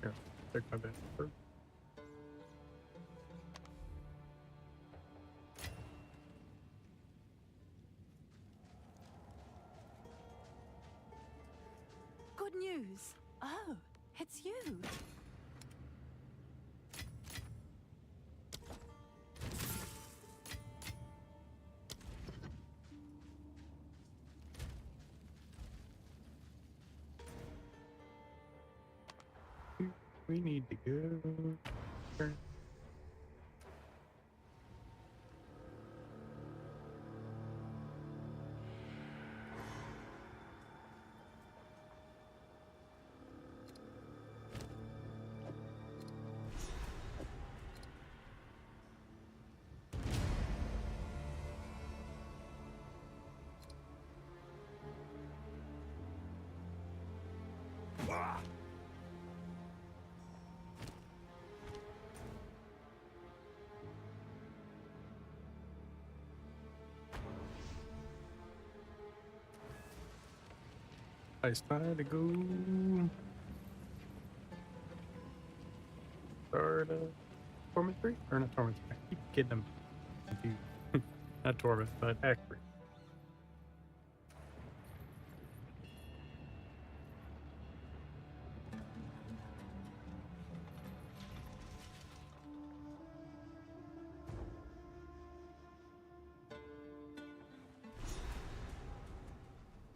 Here, check my bag first. Good news. Oh, it's you. We need to go. Here. It's time to go. Start Torment 3? Or not Torment 3. I keep getting them confused. Not Torment, but Act 3.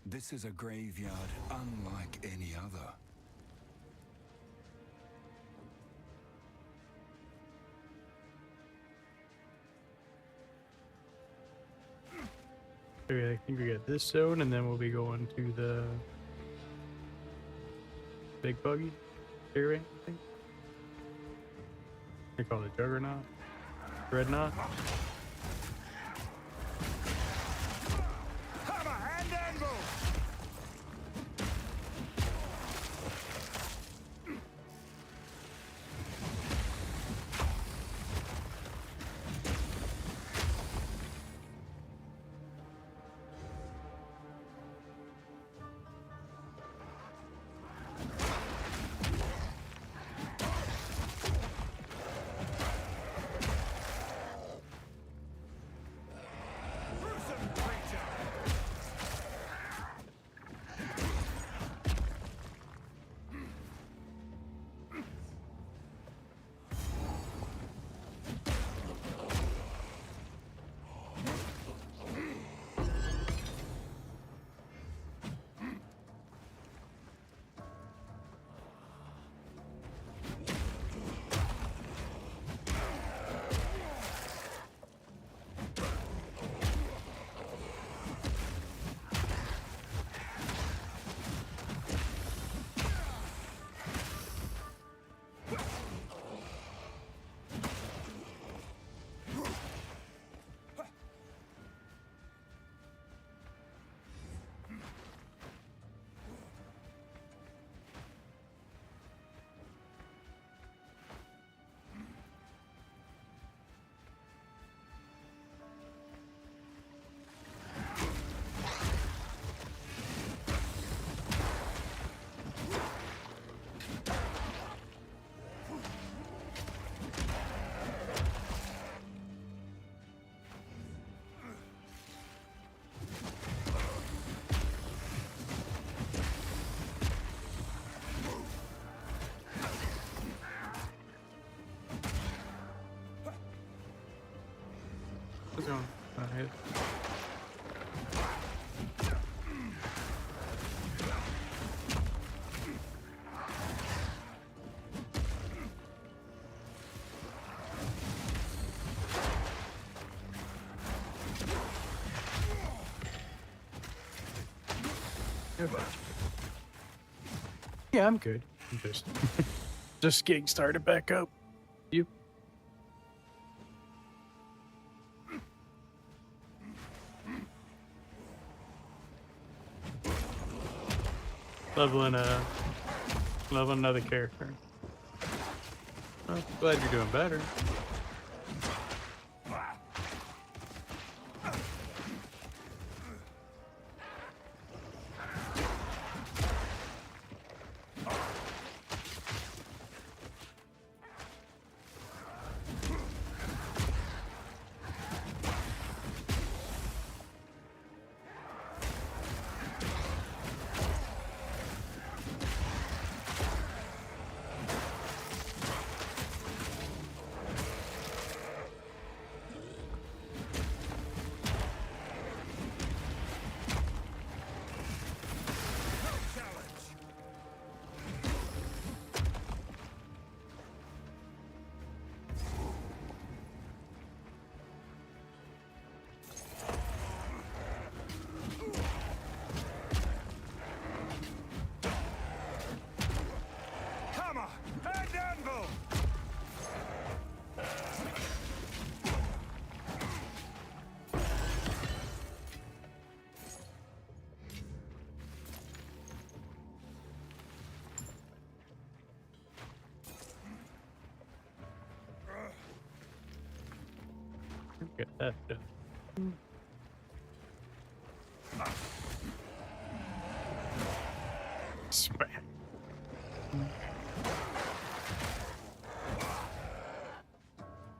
This is a graveyard unlike any other. Okay, I think we got this zone, and then we'll be going to the big buggy area, I think. They call it Juggernaut. Dreadnought. What's going on? Hit. Yeah, I'm good. I'm just getting started back up. You? Leveling another character. Well, glad you're doing better. Get that done. Smack.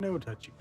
No touchy.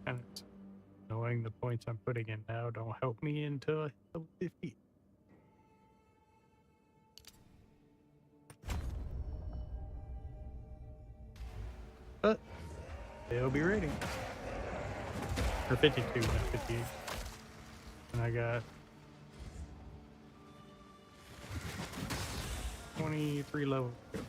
And it's knowing the points I'm putting in now don't help me until I hit level 50. But they'll be ready. Or 52, not 58. And I got 23 levels to go.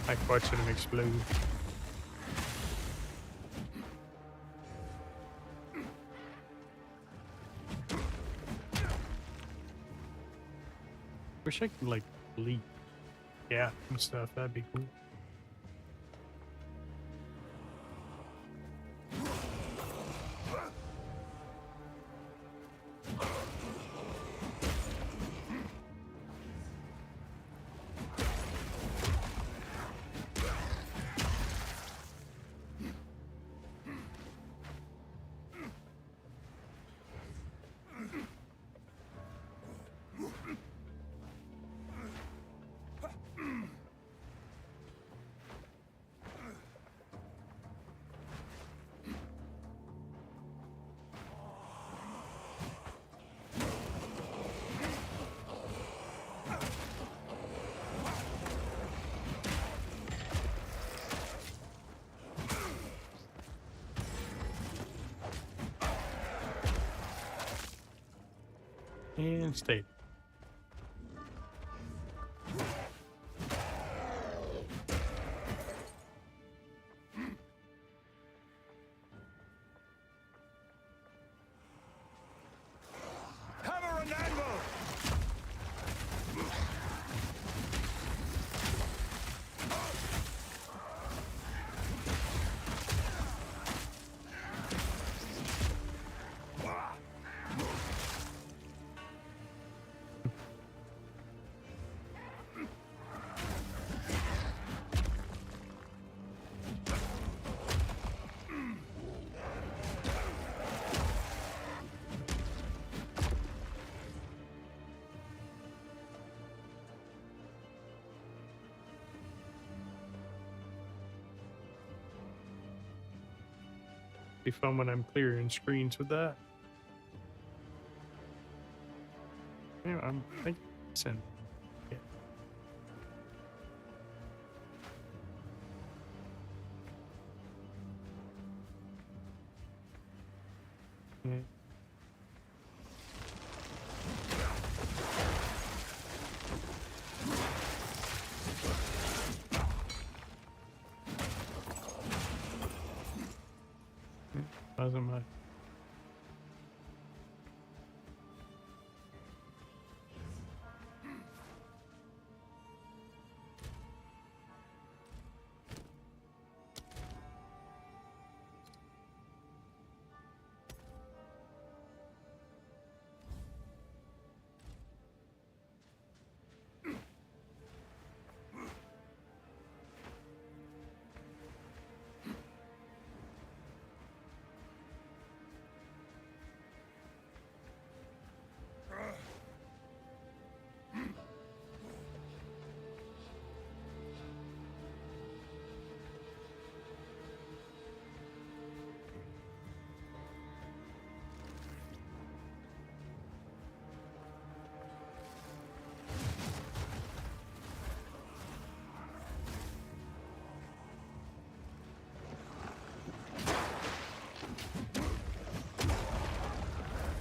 I like watching them explode. Wish I could like leap. Yeah, and stuff. That'd be cool. And stayed. Hammer and anvil! Be fun when I'm clearing screens with that. Yeah, I'm thinking. Yeah. Yeah. Wasn't much.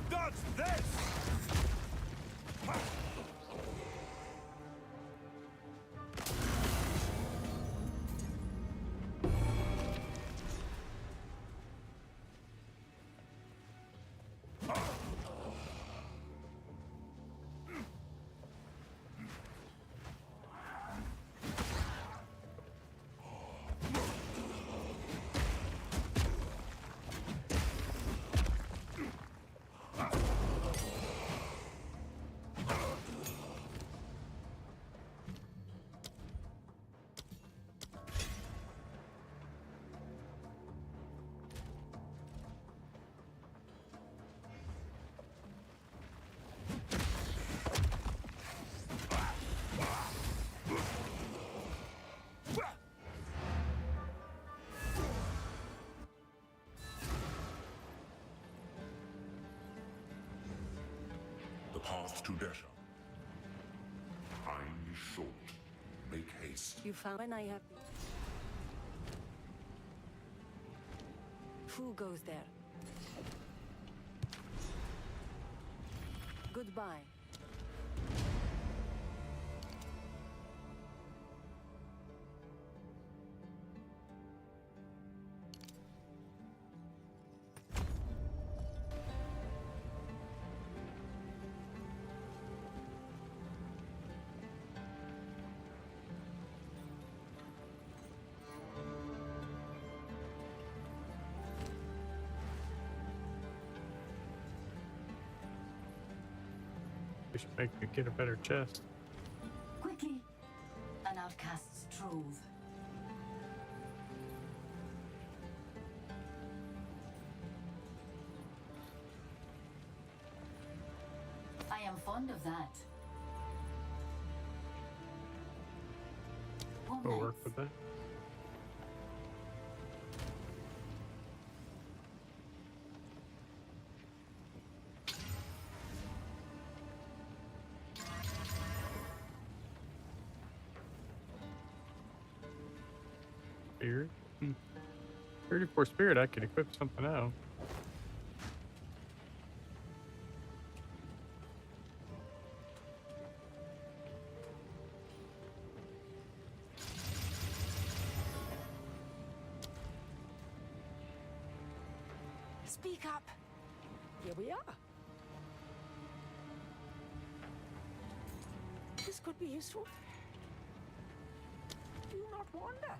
Dodge this! The path to Desha. Time is short. Make haste. You found when I have. Who goes there? Goodbye. We should make me get a better chest. Quickly, an outcast's trove. I am fond of that. We'll work with that. Spirit? 34 spirit, I could equip something else. Speak up. Here we are. This could be useful. Do not wander.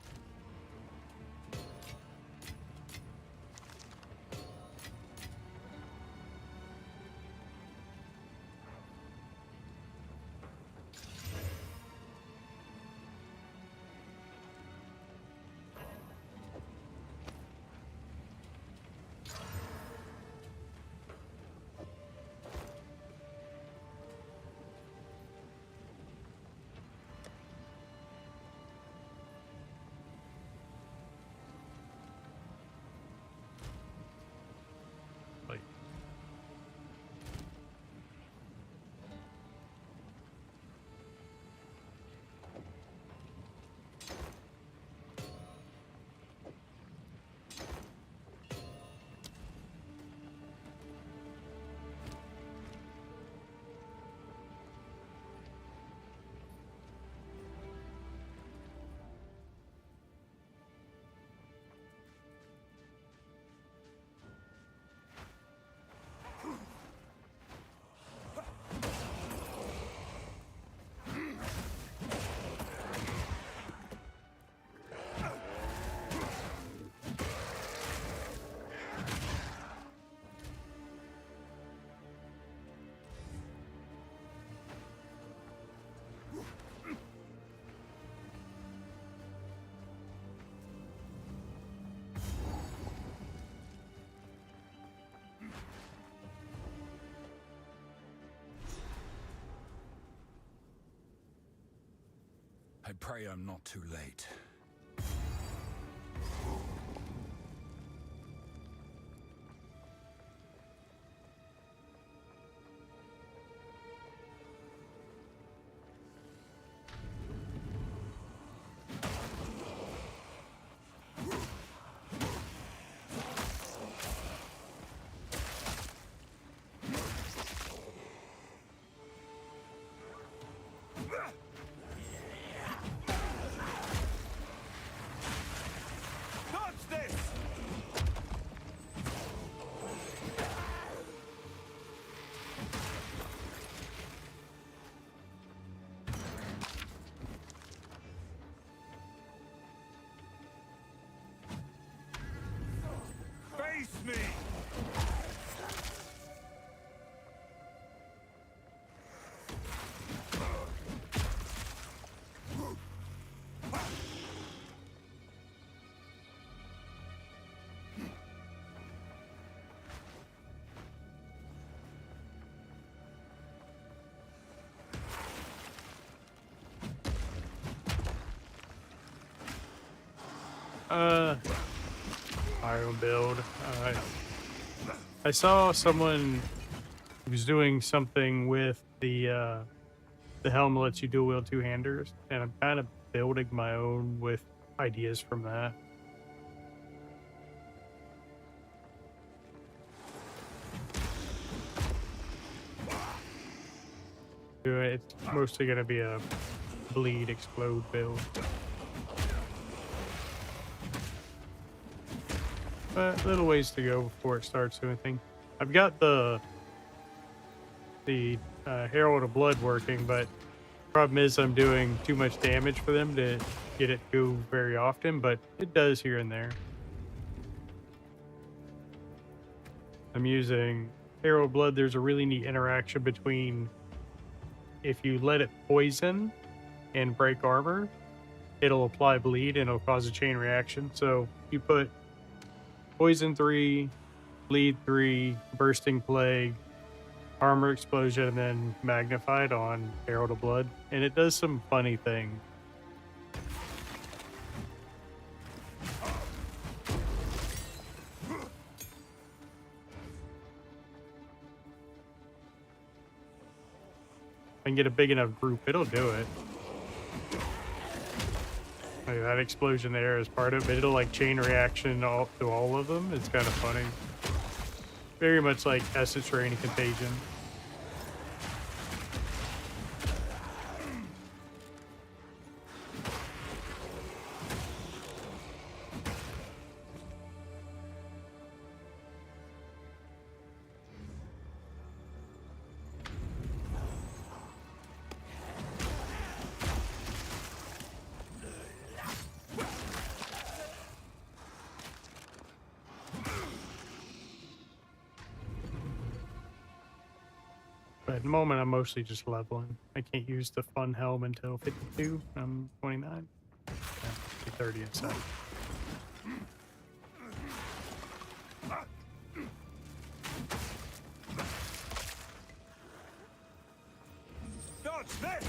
I pray I'm not too late. Face me! Iron build. I saw someone who was doing something with the helm that lets you dual wield two-handers, and I'm kind of building my own with ideas from that. It's mostly going to be a bleed explode build. But little ways to go before it starts doing anything. I've got the Herald of Blood working, but problem is I'm doing too much damage for them to get it to go very often, but it does here and there. I'm using Herald of Blood. There's a really neat interaction between if you let it poison and break armor, it'll apply bleed and it'll cause a chain reaction. So you put Poison 3, Bleed 3, Bursting Plague, Armor Explosion, and then Magnified on Herald of Blood. And it does some funny things. If I can get a big enough group, it'll do it. Like that explosion there is part of it. It'll like chain reaction to all of them. It's kind of funny. Very much like Essence Rain and Contagion. But at the moment, I'm mostly just leveling. I can't use the fun helm until 52. I'm 29. Yeah, 30 inside. Dodge this!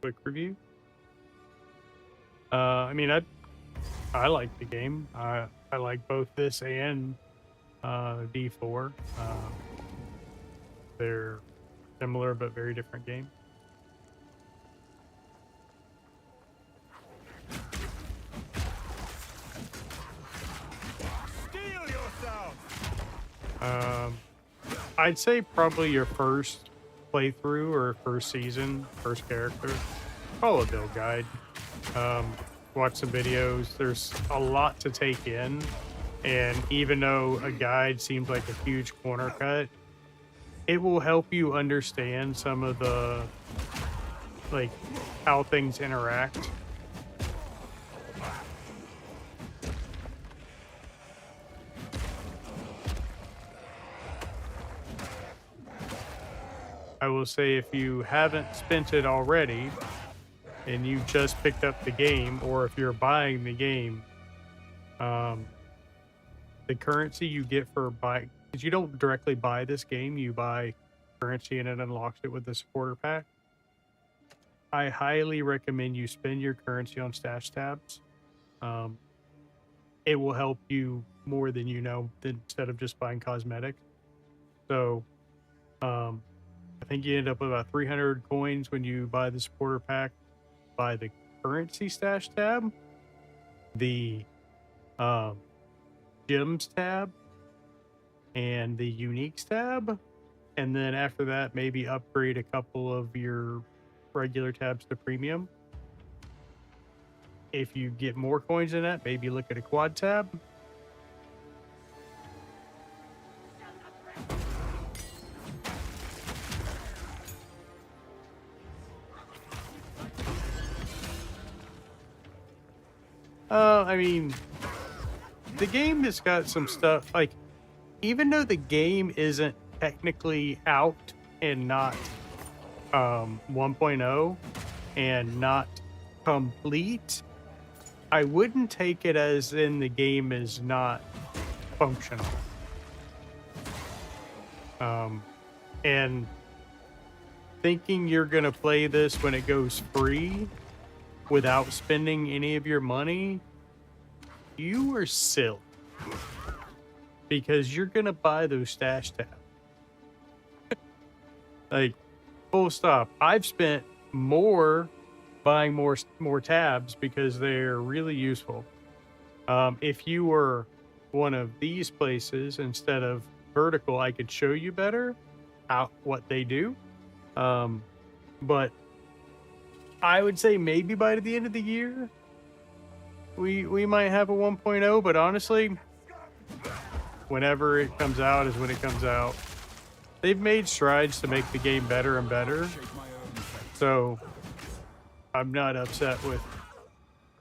Quick review. I mean, I like the game. I like both this and D4. They're similar but very different games. Um, I'd say probably your first playthrough or first season, first character. Follow a build guide. Um, watch some videos. There's a lot to take in, and even though a guide seems like a huge corner cut, it will help you understand some of the like how things interact. I will say if you haven't spent it already and you just picked up the game, or if you're buying the game, um, the currency you get for buy, because you don't directly buy this game, you buy currency and it unlocks it with the supporter pack. I highly recommend you spend your currency on stash tabs. Um, it will help you more than you know, than instead of just buying cosmetics. So, I think you end up with about 300 coins when you buy the supporter pack. Buy the currency stash tab, the um, gems tab, and the uniques tab. And then after that, maybe upgrade a couple of your regular tabs to premium. If you get more coins in that, maybe look at a quad tab. I mean, the game has got some stuff, like, even though the game isn't technically out and not 1.0 and not complete, I wouldn't take it as in the game is not functional. And thinking you're gonna play this when it goes free without spending any of your money, you are silly. Because you're gonna buy those stash tabs. Like, full stop. I've spent more buying more tabs because they're really useful. If you were one of these places instead of vertical, I could show you better what they do. But I would say maybe by the end of the year, we might have a 1.0, but honestly, whenever it comes out is when it comes out. They've made strides to make the game better and better. So I'm not upset with,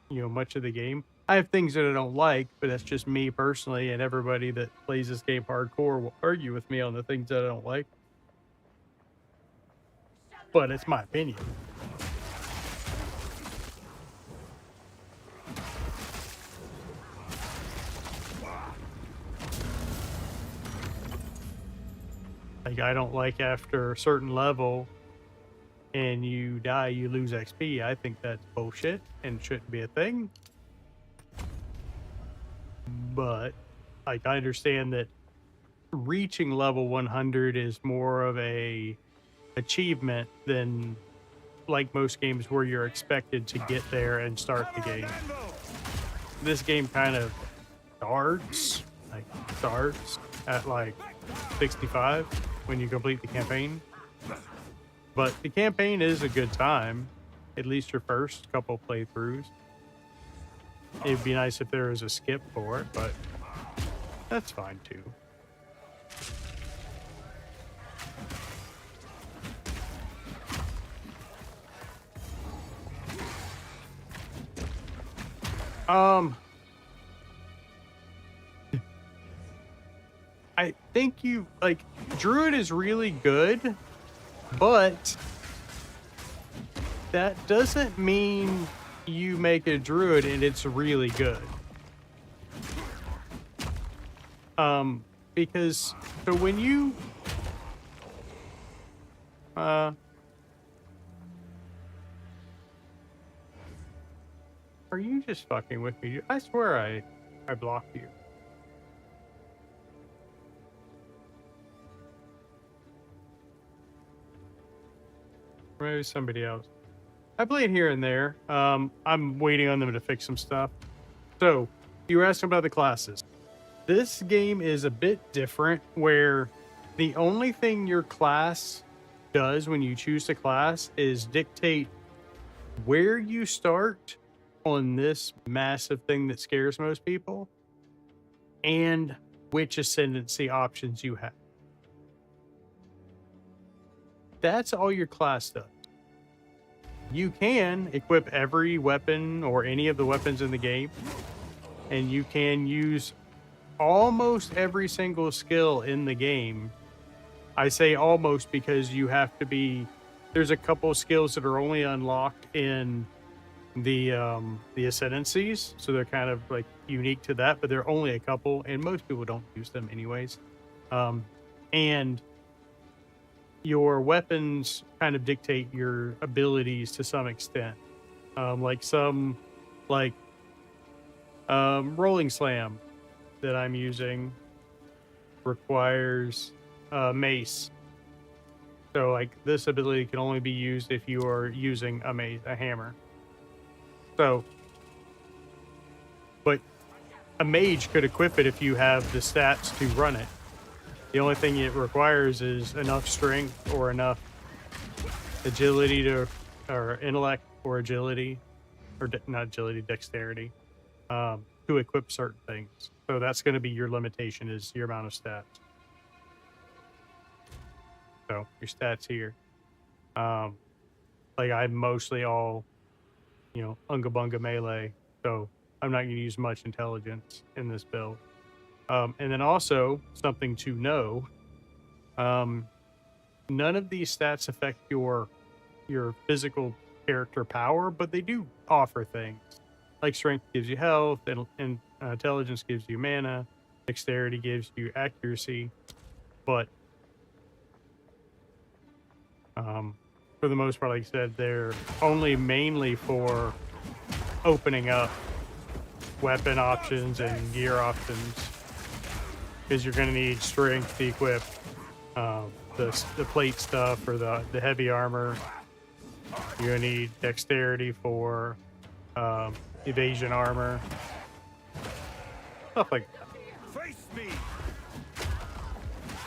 much of the game. I have things that I don't like, but that's just me personally, and everybody that plays this game hardcore will argue with me on the things that I don't like. But it's my opinion. Like, I don't like after a certain level and you die, you lose XP. I think that's bullshit and shouldn't be a thing. But, like, I understand that reaching level 100 is more of a achievement than like most games where you're expected to get there and start the game. This game kind of starts at like 65 when you complete the campaign. But the campaign is a good time, at least your first couple playthroughs. It'd be nice if there was a skip for it, but that's fine too. I think Druid is really good, but that doesn't mean you make a Druid and it's really good. Because so when you are you just fucking with me? I swear I blocked you. Or maybe somebody else. I play it here and there. I'm waiting on them to fix some stuff. So, you were asking about the classes. This game is a bit different where the only thing your class does when you choose a class is dictate where you start on this massive thing that scares most people and which ascendancy options you have. That's all your class does. You can equip every weapon or any of the weapons in the game, and you can use almost every single skill in the game. I say almost because you have to be, there's a couple skills that are only unlocked in the ascendancies, so they're kind of like unique to that, but they're only a couple, and most people don't use them anyways. And your weapons kind of dictate your abilities to some extent. Rolling slam that I'm using requires mace. So like this ability can only be used if you are using a hammer. So, but a mage could equip it if you have the stats to run it. The only thing it requires is enough strength or enough agility or intellect or agility, or not agility, dexterity, to equip certain things. So that's going to be your limitation, is your amount of stats. So your stats here. Like I'm mostly all, unga bunga melee. So I'm not going to use much intelligence in this build. And then also something to know, none of these stats affect your physical character power, but they do offer things. Like strength gives you health, and intelligence gives you mana, dexterity gives you accuracy, but for the most part, like I said, they're only mainly for opening up weapon options and gear options, because you're going to need strength to equip the plate stuff or the heavy armor. You're going to need dexterity for evasion armor, stuff like that. Face me.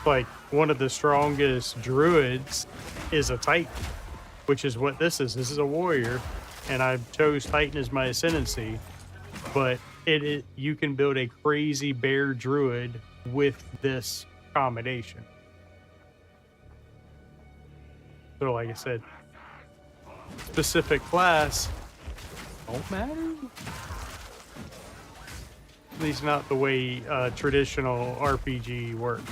Like one of the strongest druids is a titan, which is what this is. This is a warrior, and I chose titan as my ascendancy, but you can build a crazy bear druid with this combination. So like I said, specific class don't matter, at least not the way traditional RPG works.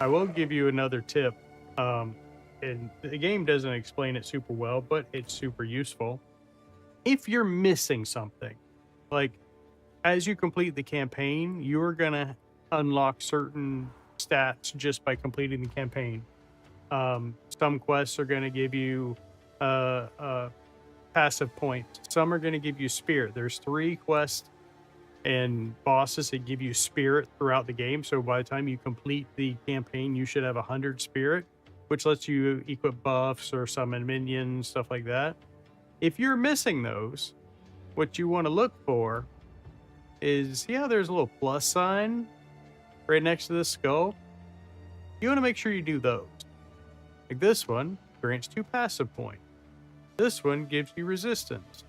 I will give you another tip, and the game doesn't explain it super well, but it's super useful. If you're missing something, like as you complete the campaign, you're gonna unlock certain stats just by completing the campaign. Some quests are gonna give you passive points. Some are gonna give you spirit. There's 3 quests and bosses that give you spirit throughout the game. So by the time you complete the campaign, you should have 100 spirit, which lets you equip buffs or summon minions, stuff like that. If you're missing those, what you want to look for is, there's a little plus sign right next to the skull. You want to make sure you do those. Like this one grants 2 passive points. This one gives you resistance.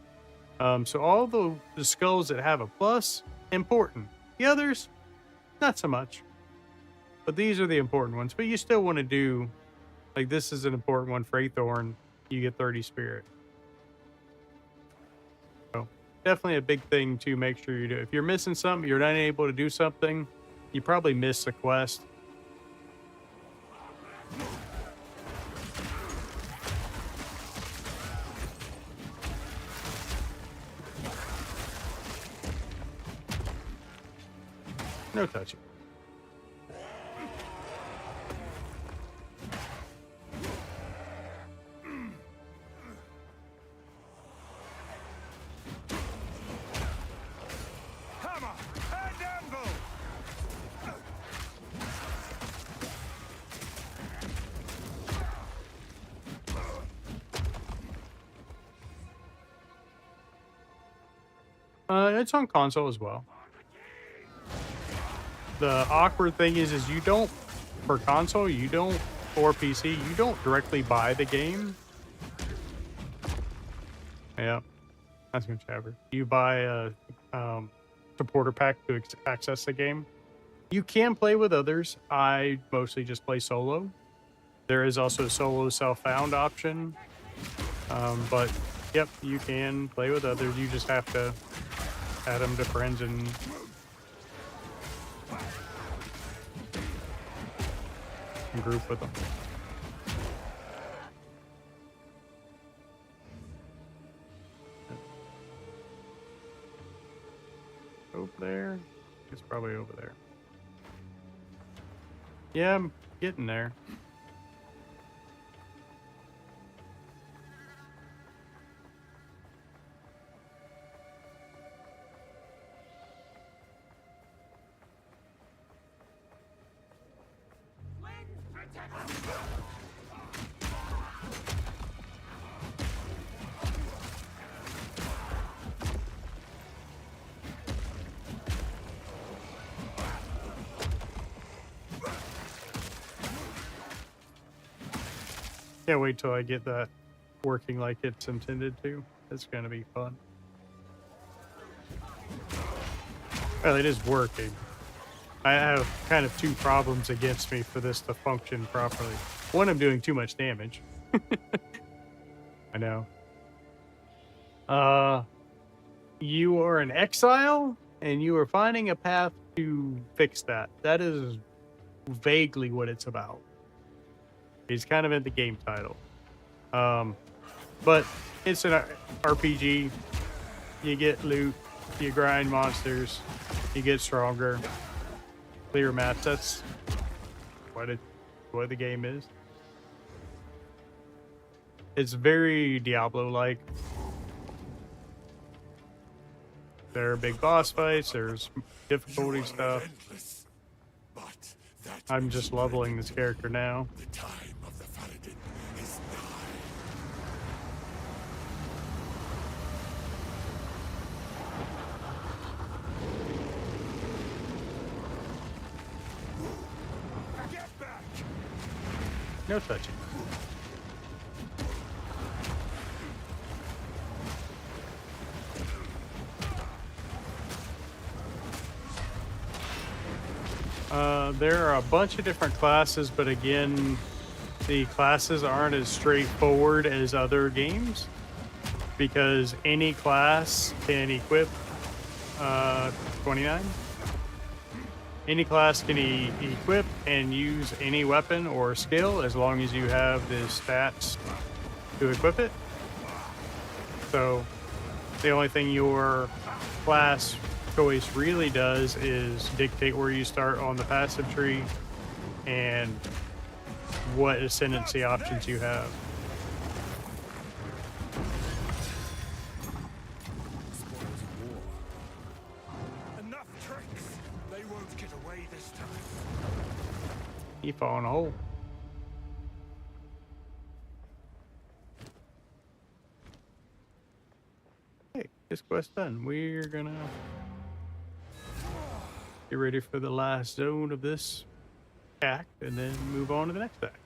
So all the skulls that have a plus, important. The others, not so much. But these are the important ones. But you still want to do, like this is an important one for Aethorn. You get 30 spirit. So definitely a big thing to make sure you do. If you're missing something, you're not able to do something, you probably missed a quest. No touching. Hammer and anvil. It's on console as well. The awkward thing is you don't, for console, you don't, or PC, you don't directly buy the game. Yeah, that's gonna chabber. You buy a supporter pack to access the game. You can play with others. I mostly just play solo. There is also a solo self-found option. But yep, you can play with others. You just have to add them to friends and group with them. Over there? It's probably over there. Yeah, I'm getting there. Can't wait till I get that working like it's intended to. It's gonna be fun. Well, it is working. I have kind of two problems against me for this to function properly. One, I'm doing too much damage. I know. You are an exile, and you are finding a path to fix that. That is vaguely what it's about. It's kind of in the game title. But it's an RPG. You get loot, you grind monsters, you get stronger, clear maps. That's what the game is. It's very Diablo-like. There are big boss fights, there's difficulty stuff. I'm just leveling this character now. The time of the Paladin is nigh. Get back! No touching. There are a bunch of different classes, but again, the classes aren't as straightforward as other games because any class can equip 29. Any class can equip and use any weapon or skill as long as you have the stats to equip it. So the only thing your class choice really does is dictate where you start on the passive tree and what ascendancy options you have. Spoils of war. Enough tricks. They won't get away this time. You fall in a hole. Okay, this quest done. We're gonna get ready for the last zone of this act and then move on to the next act.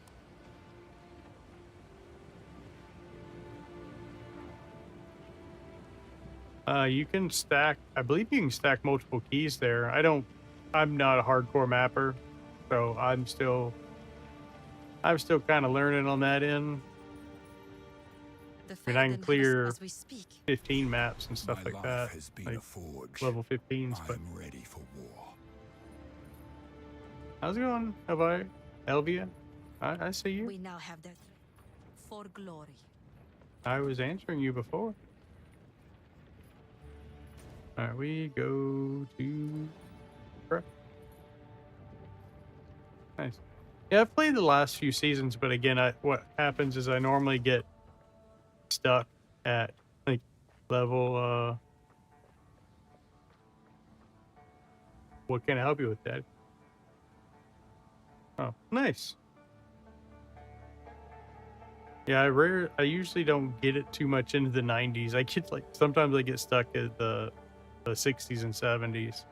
You can stack, I believe you can stack multiple keys there. I'm not a hardcore mapper, so I'm still kind of learning on that end. I mean, I can clear 15 maps and stuff My like life that, has been like a forge. level 15s, but I'm ready for war. how's it going, Elvia? I see you. We now have that for glory. I was answering you before. All right, we go to prep. Nice. Yeah, I've played the last few seasons, but again, what happens is I normally get stuck at like level. What can I help you with, Dad? Oh, nice. Yeah, I usually don't get it too much into the 90s. I get like sometimes I get stuck at the the 60s and 70s.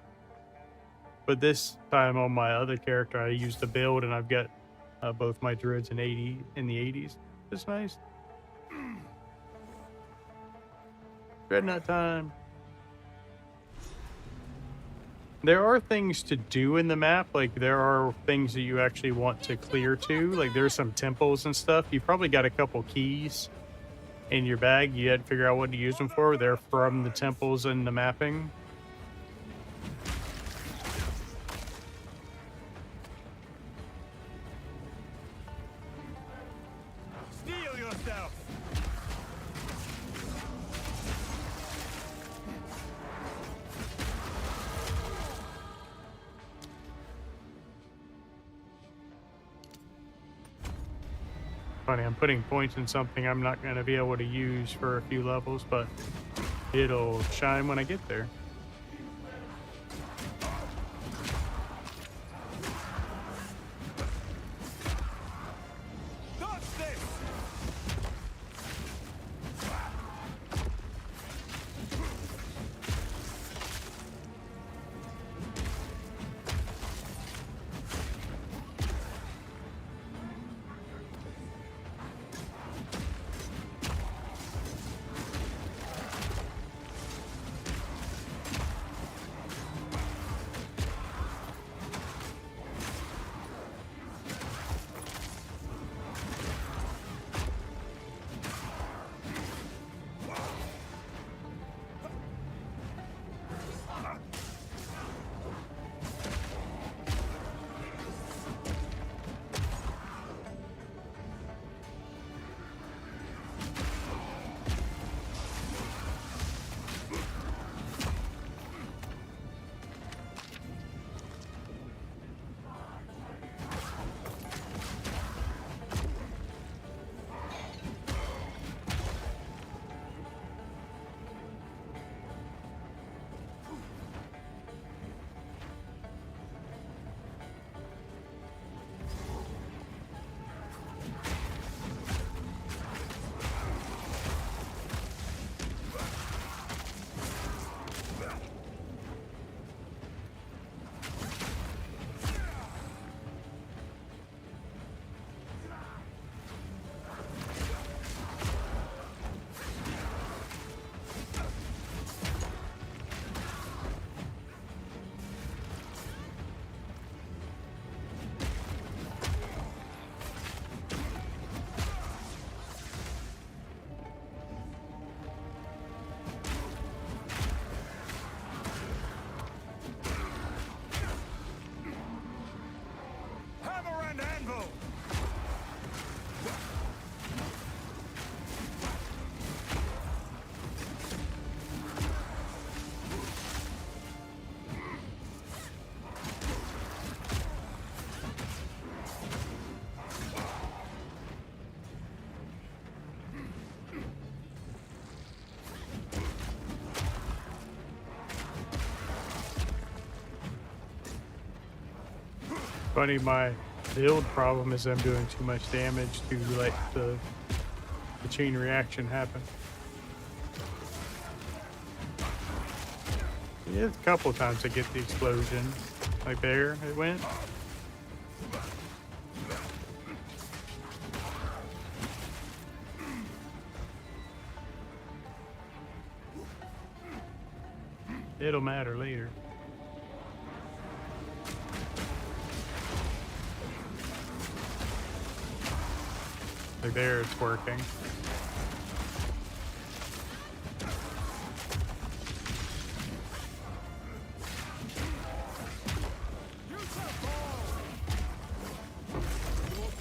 But this time on my other character, I used a build, and I've got both my druids in the 80s. It's nice. Dreadnought time. There are things to do in the map. Like, there are things that you actually want to clear to. Like, there's some temples and stuff. You probably got a couple keys in your bag. You had to figure out what to use them for. They're from the temples and the mapping. Steel yourself! Funny, I'm putting points in something I'm not going to be able to use for a few levels, but it'll shine when I get there. Dodge this! Hammer and anvil! Funny, my build problem is I'm doing too much damage to let the chain reaction happen. Yeah, a couple times I get the explosion. Like there, it went. It'll matter later. Like there, it's working. Your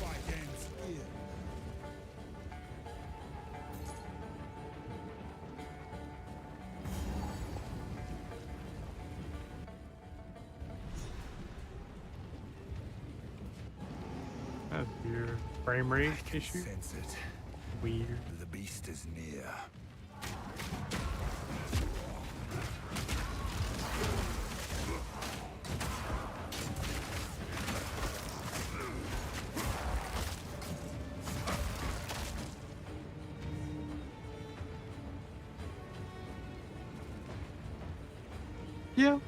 fight ends here. That's your frame rate I can issue. sense it. Weird. The beast is near. Yeah.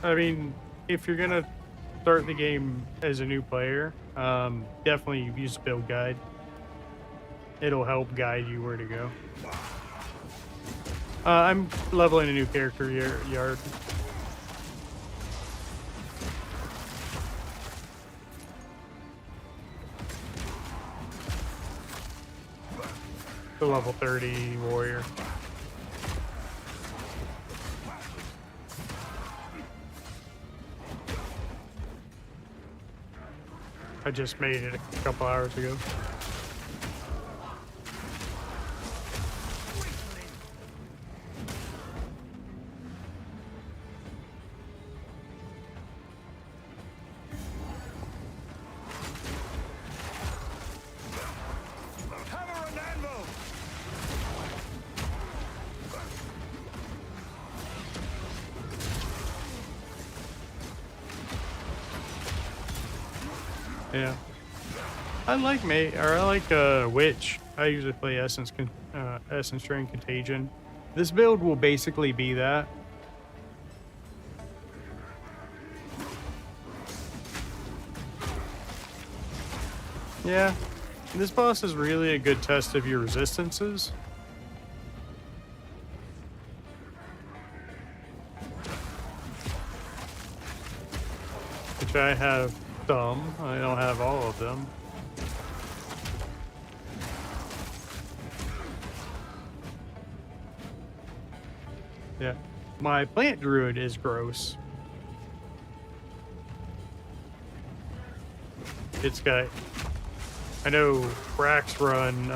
I mean, if you're gonna start the game as a new player, definitely use build guide. It'll help guide you where to go. I'm leveling a new character yard. The level 30 warrior. I just made it a couple hours ago. Hammer and anvil! Yeah. I like Witch. I usually play Essence Train Contagion. This build will basically be that. Yeah. This boss is really a good test of your resistances. Which I have some. I don't have all of them. Yeah. My plant druid is gross. It's got... I know Brax run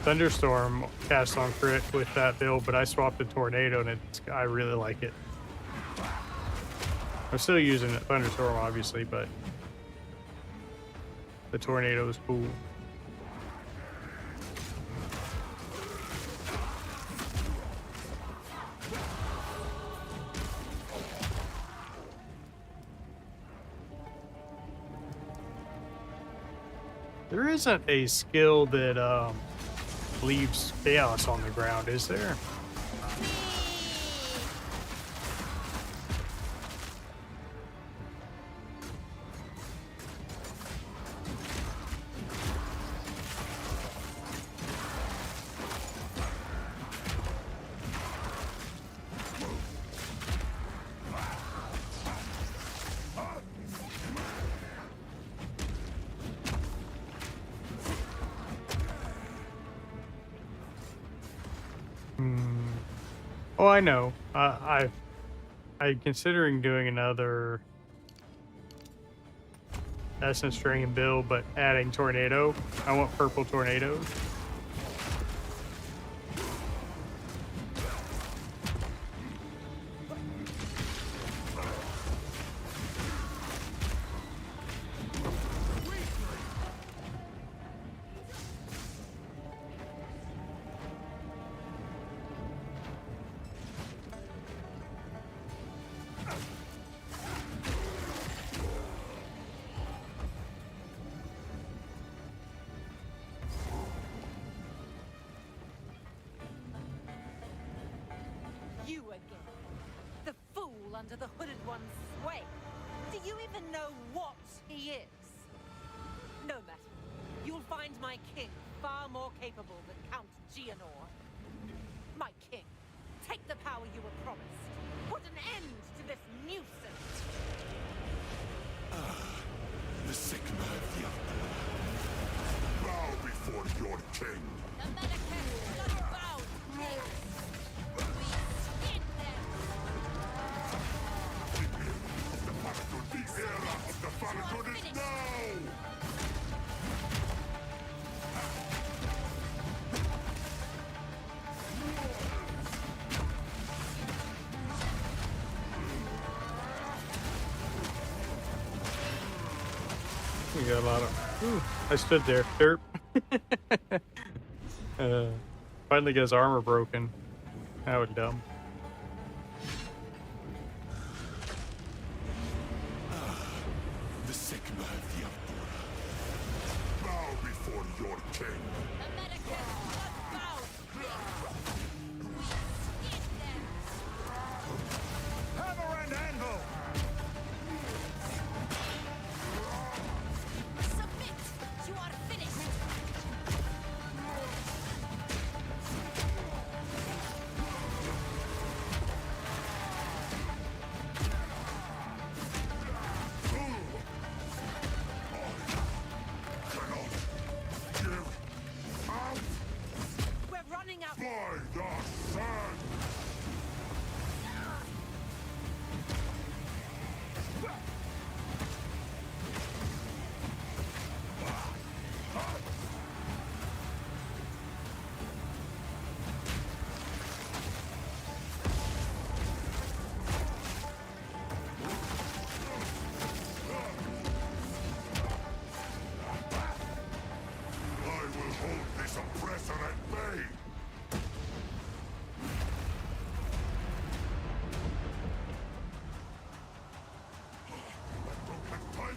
Thunderstorm cast on crit with that build, but I swapped to Tornado and I really like it. I'm still using Thunderstorm, obviously, but the Tornado is cool. There isn't a skill that leaves chaos on the ground, is there? Oh, I know. I'm considering doing another Essence Drain build, but adding Tornado. I want purple tornadoes. You again. The fool under the hooded one's sway. Do you even know what he is? No matter. You'll find my king far more capable than Count Gianor. My king, take the power you were promised. Put an end to this nuisance. The Sigma of the Outlaw. Bow before your king. The Medicaid just bowed. We skin them. The era of the Faradun is now! We got a lot of... Ooh, I stood there. Derp. Finally got his armor broken. That was dumb. The Sigma of the Outlaw. Bow before your king. The Medicaid just bowed.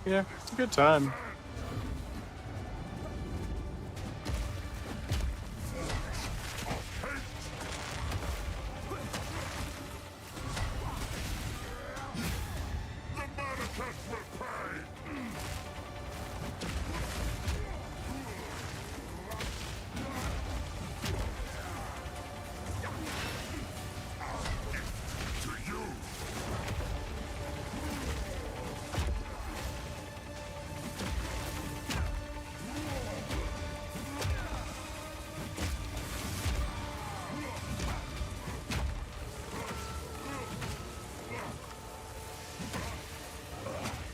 Yeah, it's a good time. The manifest will pay! To you!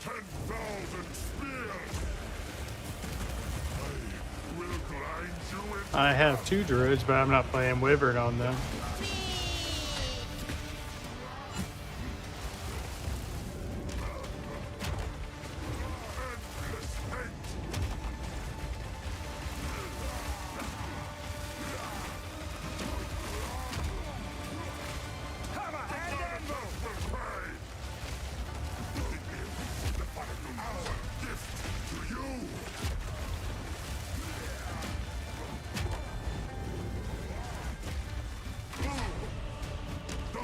10,000 spears! I will grind you into I have 2 druids, but I'm not playing Wyvern on them. endless hate! Hammerhead! Will pay! The final hour gift to you! Die,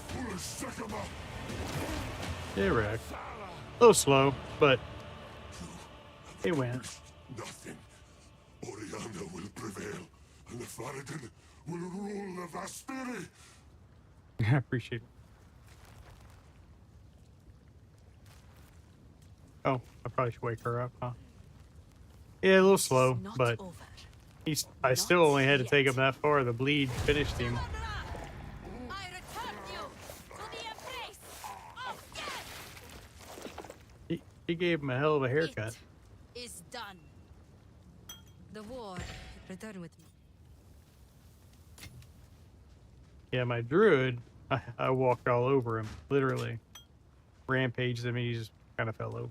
foolish sycamore! Yeah, wrecked. A little slow, but it went. Nothing. Oriana will prevail, and the Faradin will rule the Vaspiri. I appreciate it. Oh, I probably should wake her up, huh? Yeah, a little slow, Not but over. I still only had to take him yet. that far. The bleed finished him. I return you to the embrace of death. He gave him a hell of a haircut. It is done. The war, return with me. Yeah, my druid, I walked all over him, literally. Rampaged him, and he just kind of fell over.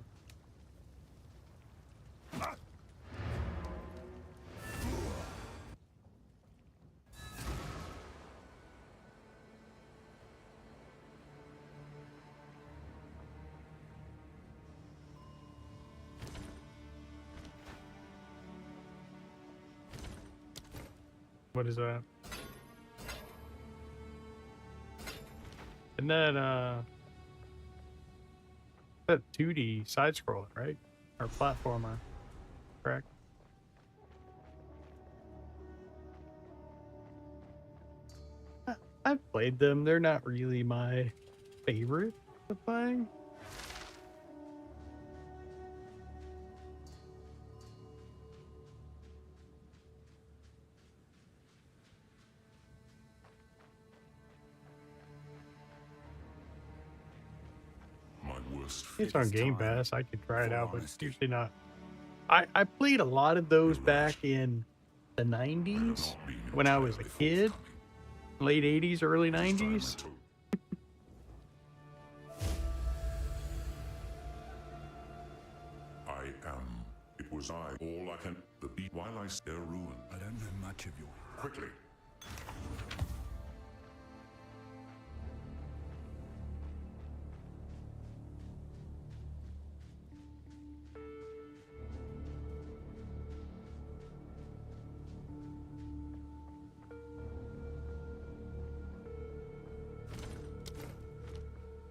What is that? Isn't that 2D side scroller, right? Or platformer, correct? I've played them. They're not really my favorite of playing. My worst It's fear on is Game time. Pass. I could try it for out, but it's honesty. usually not. I played a lot of those back in the 90s Not been when I was a entirely kid, forthcoming. late 80s, early This time I 90s. told- I am. It was I. All I can. The beat while I stare ruin. I don't know much of your... Quickly.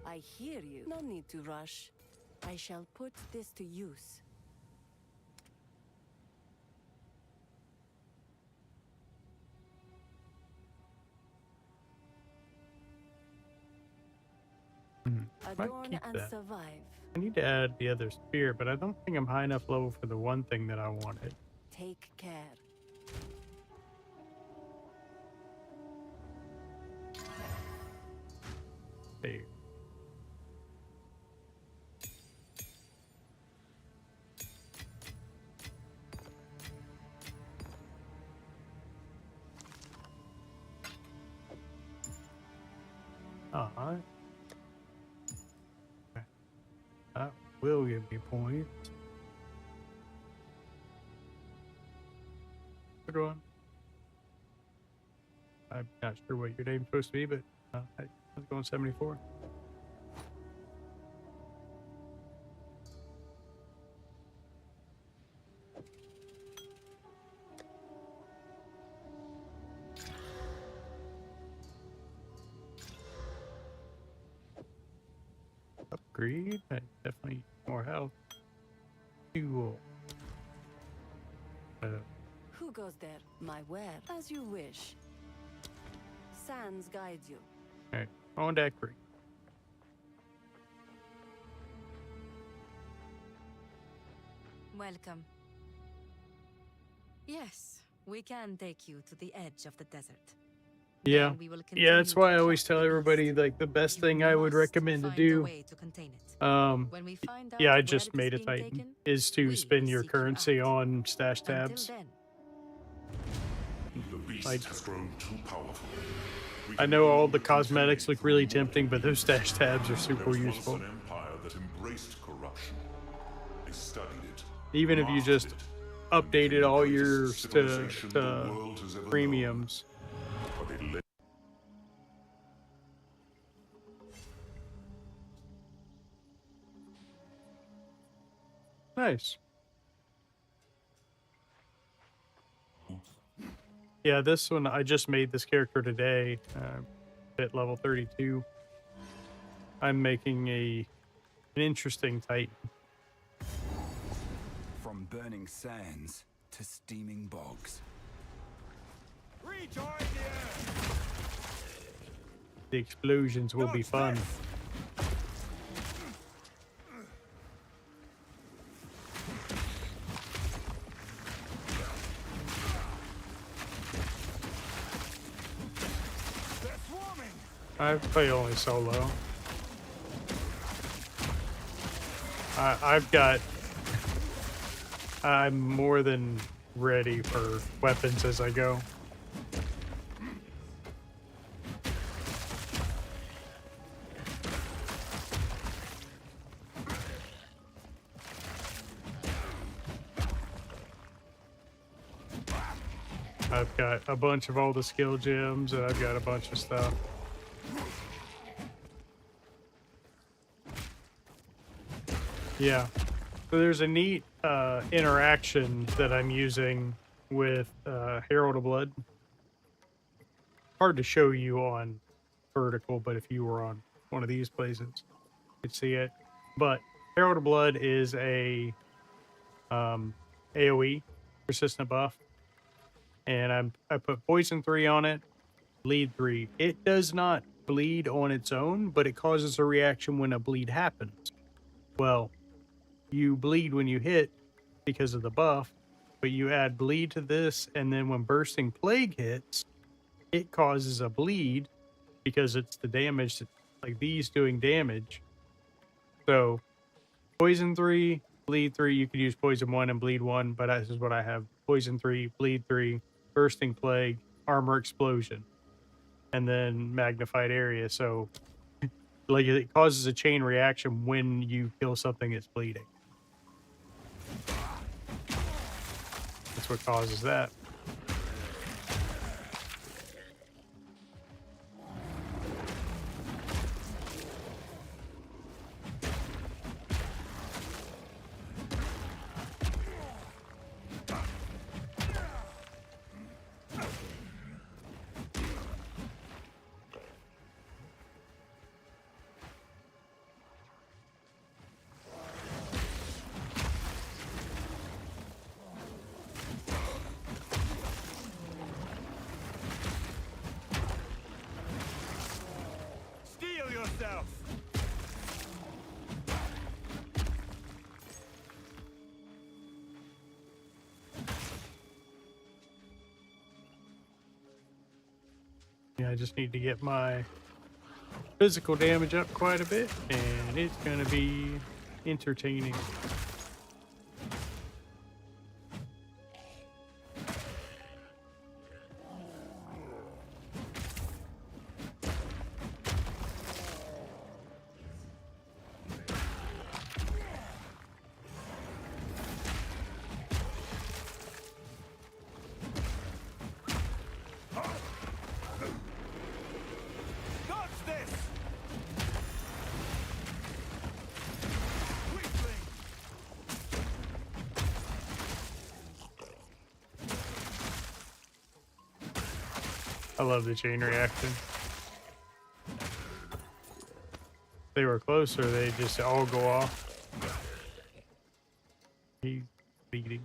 I hear you. No need to rush. I shall put this to use. Might Adorn keep and that. survive. I need to add the other spear, but I don't think I'm high enough level for the one thing that I wanted. Take care. There. Alright. Okay. That will give me points. Good one. I'm not sure what your name's supposed to be, but I was going 74. Agreed. I definitely need more health. Fuel. Who goes there? My where? As you wish. Sans guides you. Alright, on deck 3. Welcome. Yes, we can take you to the edge of the desert. Yeah. Then we will Yeah, that's continue why I to always track tell the everybody, beast. like, the best You thing I would must recommend to find a do, way to contain it. When we find out yeah, I where just it made a is being Titan, taken, is to we spend will your seek you currency out. on stash Until tabs. then, The beast Like- has grown too powerful. We I can know all only the continue cosmetics look for really a moment. tempting, but those stash tabs are There super was useful. once an empire that embraced corruption. They studied it. Even if you mastered just it, and became updated the all greatest yours civilization the to world has ever known. premiums. But they let Nice. Yeah, this one, I just made this character today, at level 32. I'm making an interesting Titan. From burning sands to steaming bogs. Rejoin the earth! The explosions will be Dodge fun. this! They're swarming! I play only solo. I'm more than ready for weapons as I go. I've got a bunch of all the skill gems, and I've got a bunch of stuff. Yeah. So there's a neat interaction that I'm using with Herald of Blood. Hard to show you on vertical, but if you were on one of these places, you'd see it. But Herald of Blood is a AoE persistent buff, and I put poison 3 on it, bleed 3. It does not bleed on its own, but it causes a reaction when a bleed happens. Well, you bleed when you hit because of the buff, but you add bleed to this, and then when bursting plague hits, it causes a bleed because it's the damage, like these doing damage. So poison 3, bleed 3, you could use poison 1 and bleed 1, but this is what I have: poison 3, bleed 3, bursting plague, armor explosion, and then magnified area. So like it causes a chain reaction when you kill something that's bleeding. That's what causes that. Steel yourself! Yeah, I just need to get my physical damage up quite a bit, and it's gonna be entertaining. Dodge this! Weakling! I I love the chain reaction. they were closer, they just all go off. He's bleeding.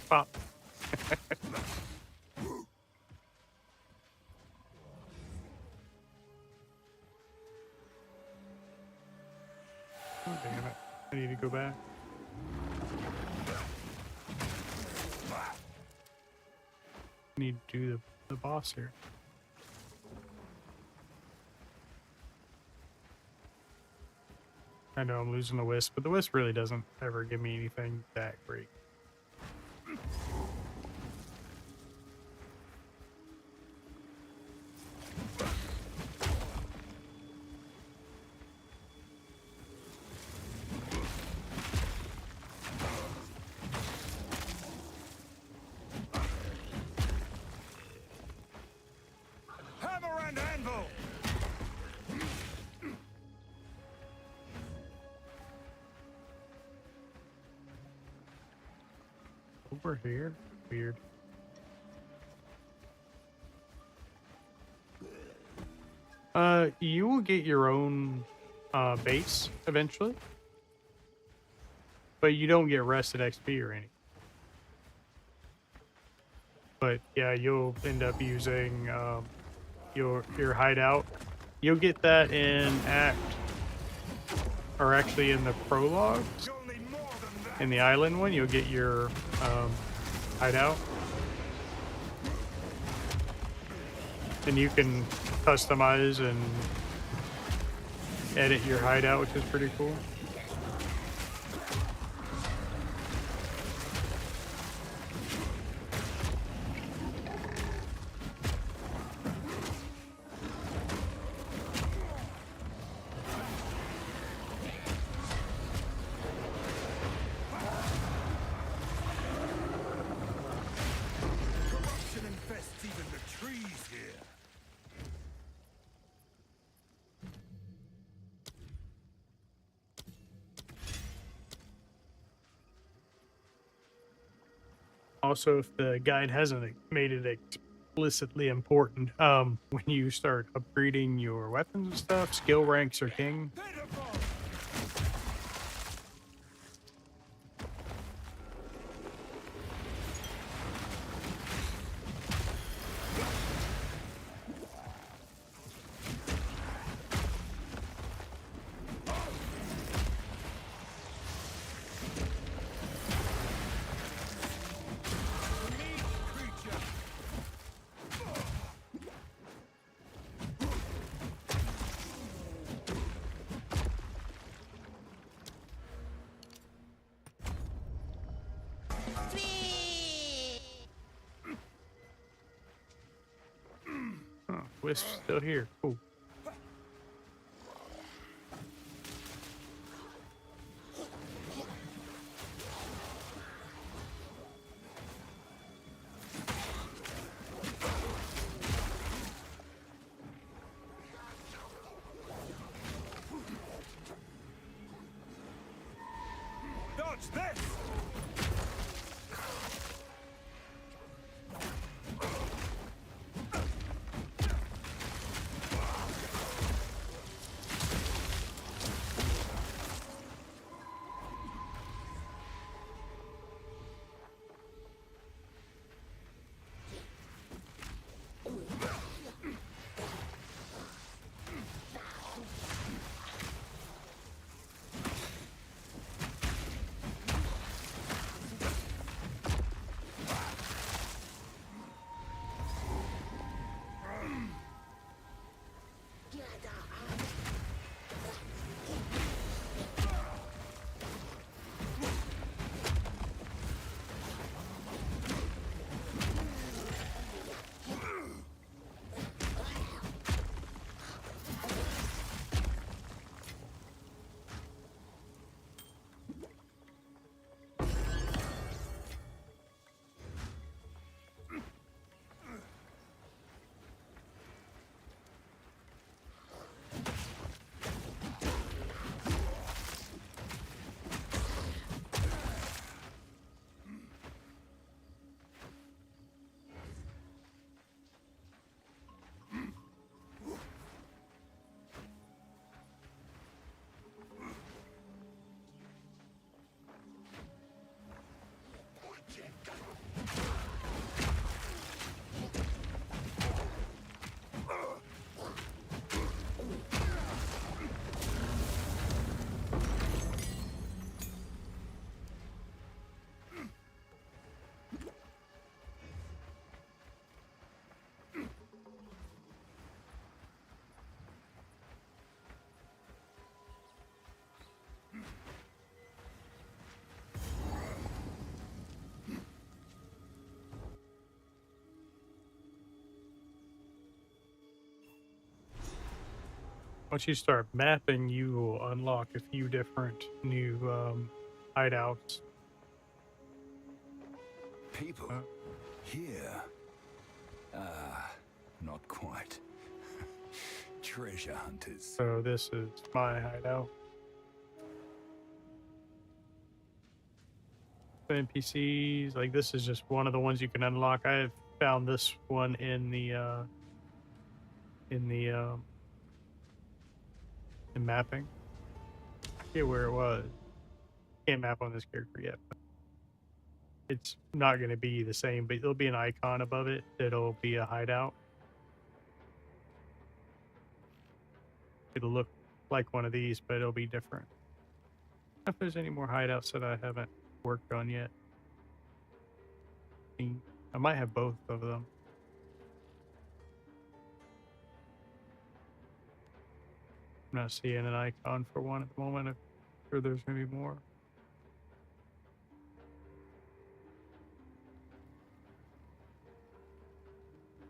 Pop. Oh, damn it. I need to go back. I need to do the boss here. I know I'm losing the wisp, but the wisp really doesn't ever give me anything that great. Hammer and anvil! Over here? Weird. You will get your own base eventually, but you don't get rested XP or anything. But yeah, you'll end up using your hideout. You'll get that in or actually in the prologue. You'll need more than that! In the island one, you'll get your hideout. And you can customize and edit your hideout, which is pretty cool. Corruption infests even the trees here. Also, if the guide hasn't made it explicitly important, when you start upgrading your weapons and stuff, skill ranks are king. Pitiful! Creature! Oh, Wisp's still here. Cool. Dodge this! once you start mapping, you will unlock a few different new hideouts. People here. Not quite. Treasure hunters. So this is my hideout. The NPCs, like this is just one of the ones you can unlock. I have found this one in mapping. I forget where it was. Can't map on this character yet. But it's not going to be the same, but there'll be an icon above it. It'll be a hideout. It'll look like one of these, but it'll be different. I don't know if there's any more hideouts that I haven't worked on yet. I might have both of them. I'm not seeing an icon for one at the moment. I'm sure there's going to be more.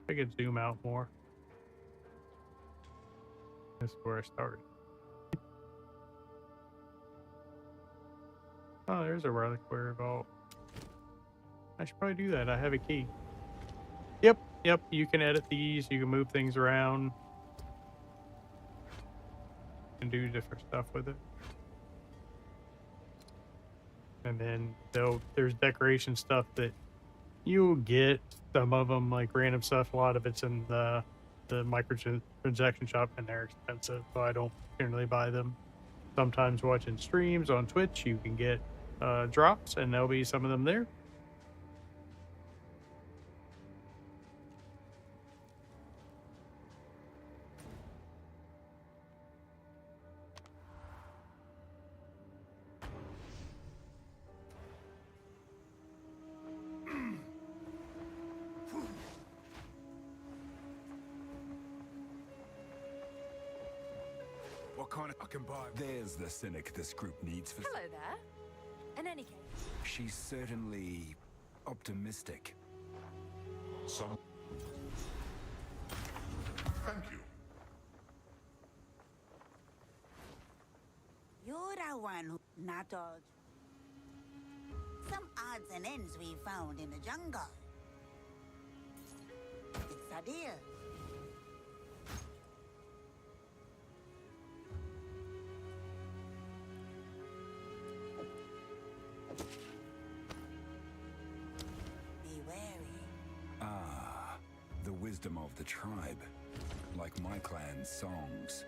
I could zoom out more. That's where I started. Oh, there's a reliquary vault. I should probably do that. I have a key. Yep. You can edit these. You can move things around. And do different stuff with it. And then there's decoration stuff that you'll get. Some of them, like random stuff, a lot of it's in the microtransaction shop, and they're expensive, so I don't generally buy them. Sometimes watching streams on Twitch, you can get drops, and there'll be some of them there. What kind of I can buy? There's the cynic this group needs for. Hello there. In any case, She's certainly optimistic. Some. Thank you. You're the one who not all. Some odds and ends we found in the jungle. It's a deal. Be wary. Ah, the wisdom of the tribe. Like my clan's songs.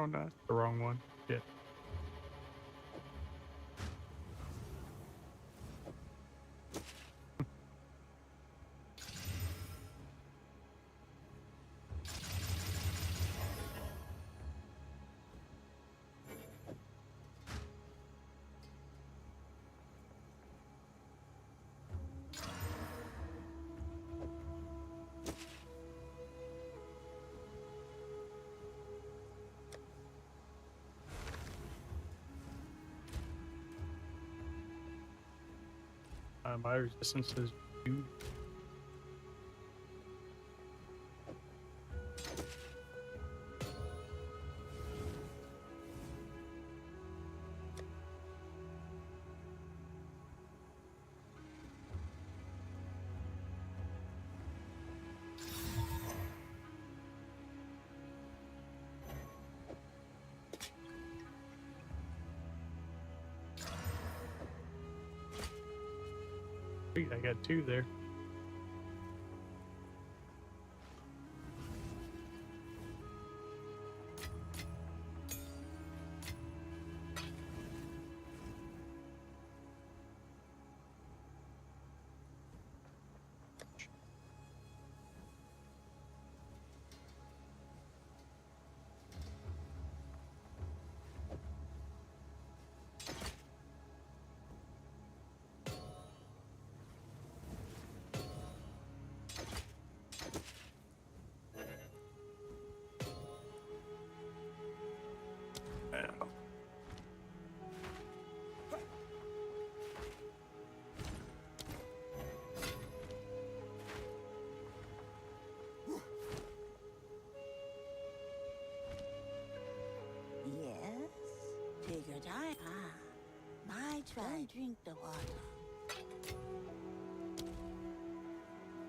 Oh, no, that's the wrong one. Shit. My resistance is 2. Sweet, I got 2 there. I drink the water.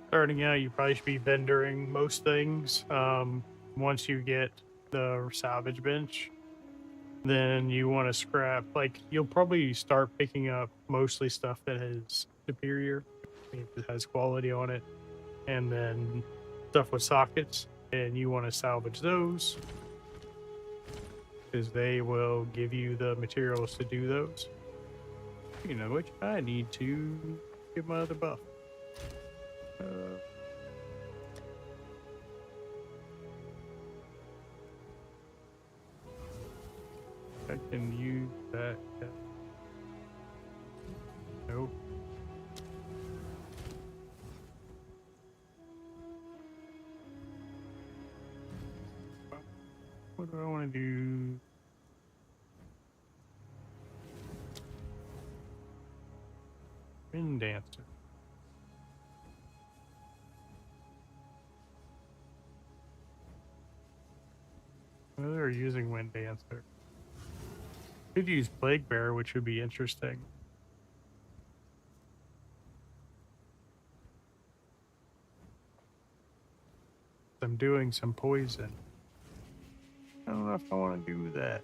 Starting out, you probably should be vendoring most things. Once you get the salvage bench, then you want to scrap. Like, you'll probably start picking up mostly stuff that has superior, it has quality on it, and then stuff with sockets. And you want to salvage those because they will give you the materials to do those. You know which I need to get my other buff. I can use that. Nope. What do I want to do? Wind dancer. Well, they're using wind dancer. Could use plague bear, which would be interesting. I'm doing some poison. I don't know if I want to do that.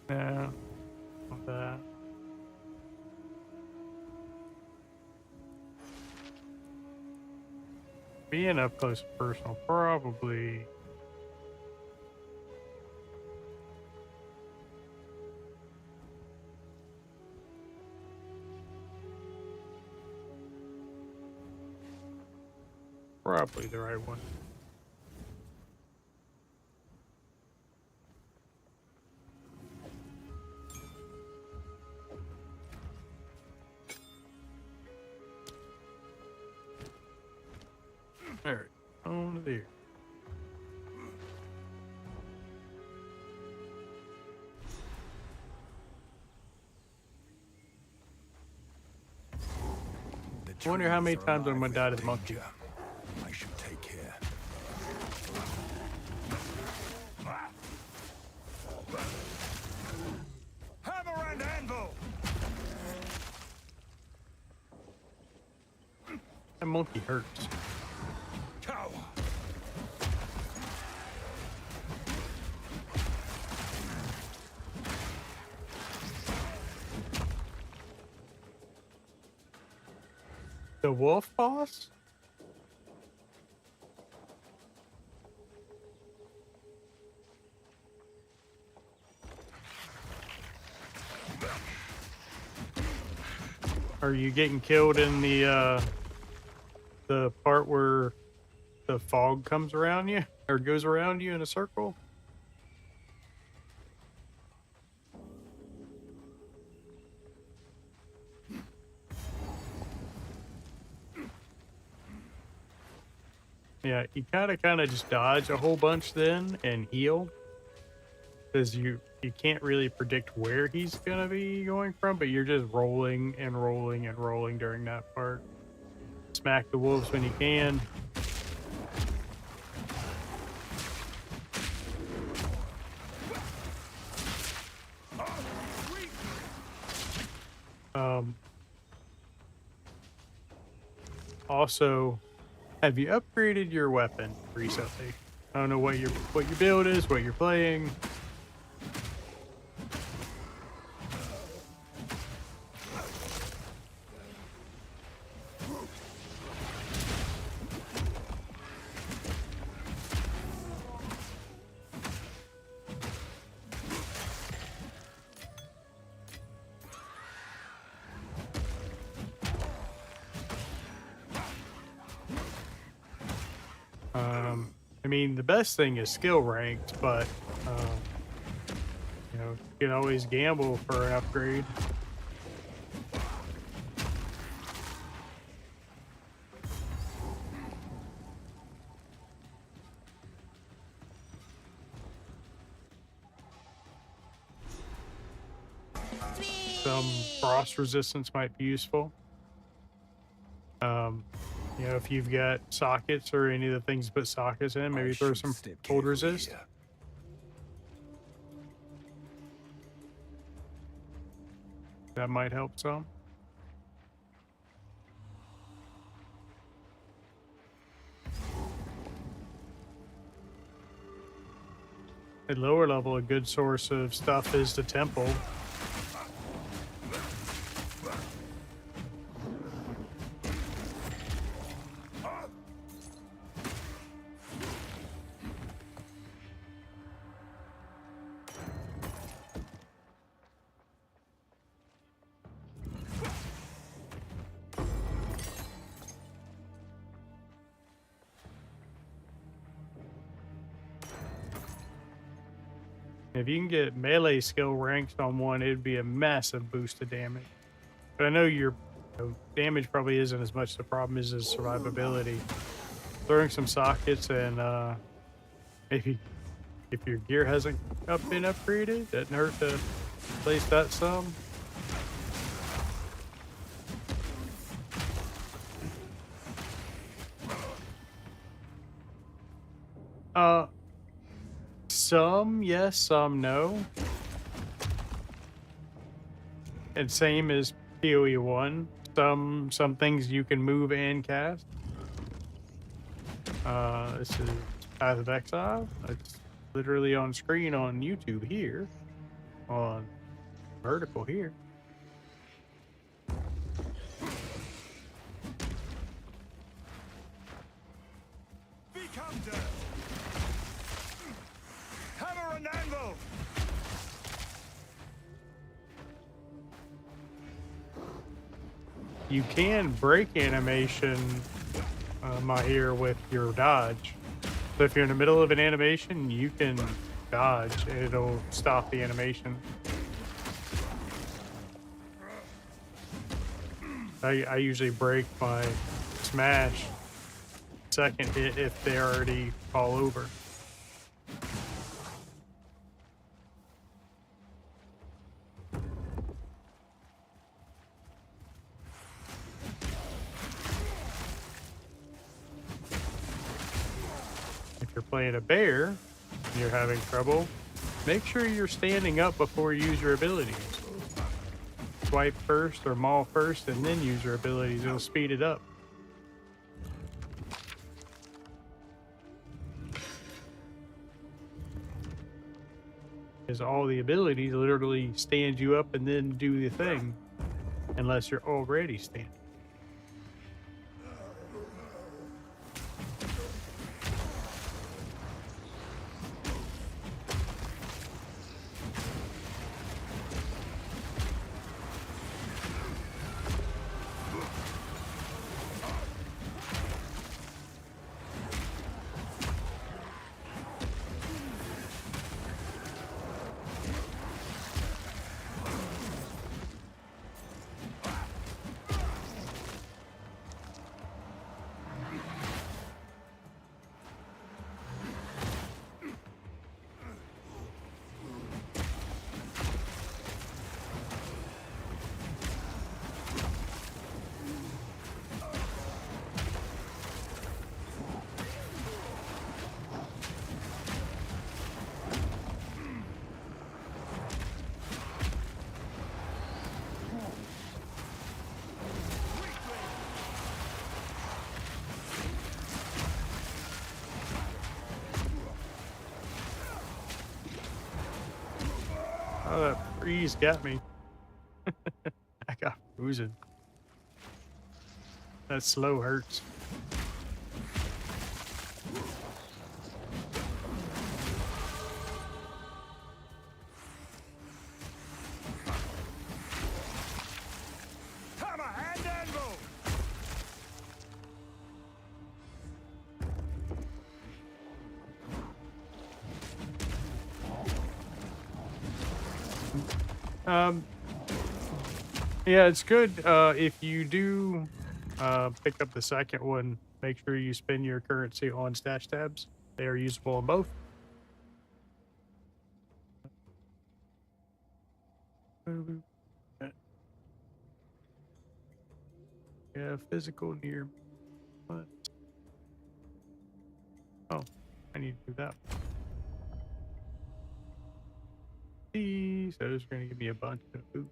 No, not that. Being up close and personal, probably. Probably the right one. Alright, on there. I wonder how many times I'm gonna die to the monkey. I should take care. Hammer and anvil! That monkey hurts. Cow! The wolf boss? Are you getting killed in the part where the fog comes around you or goes around you in a circle? Yeah, you kind of just dodge a whole bunch then and heal, because you can't really predict where he's gonna be going from, but you're just rolling and rolling and rolling during that part. Smack the wolves when you can. Also, have you upgraded your weapon recently? I don't know what your build is, what you're playing. I mean, the best thing is skill ranked, but you know, you can always gamble for an upgrade. Some frost resistance might be useful. You know, if you've got sockets or any of the things to put sockets in, maybe I throw should some step cold carefully resist. here. That might help some. At lower level, a good source of stuff is the temple. If you can get melee skill ranked on one, it'd be a massive boost to damage. But I know your damage probably isn't as much the problem as his survivability. Throwing some sockets and maybe if your gear hasn't been upgraded, doesn't hurt to place that some. Some yes, some no. And same as PoE 1. Some things you can move and cast. This is Path of Exile. It's literally on screen on YouTube here. On vertical here. Become dirt. Hammer and anvil. You can break animation, my here with your dodge. So if you're in the middle of an animation, you can dodge and it'll stop the animation. I usually break my smash second hit if they already fall over. If you're playing a bear and you're having trouble, make sure you're standing up before you use your abilities. Swipe first or maul first and then use your abilities. It'll speed it up. Because all the abilities literally stand you up and then do the thing. Unless you're already standing. Oh, that freeze got me. I got oozing. That slow hurts. Hammer and anvil. Yeah, it's good if you do pick up the second one, make sure you spend your currency on stash tabs. They are usable on both. Yeah, physical near. What? Oh, I need to do that. So it's gonna give me a bunch of food.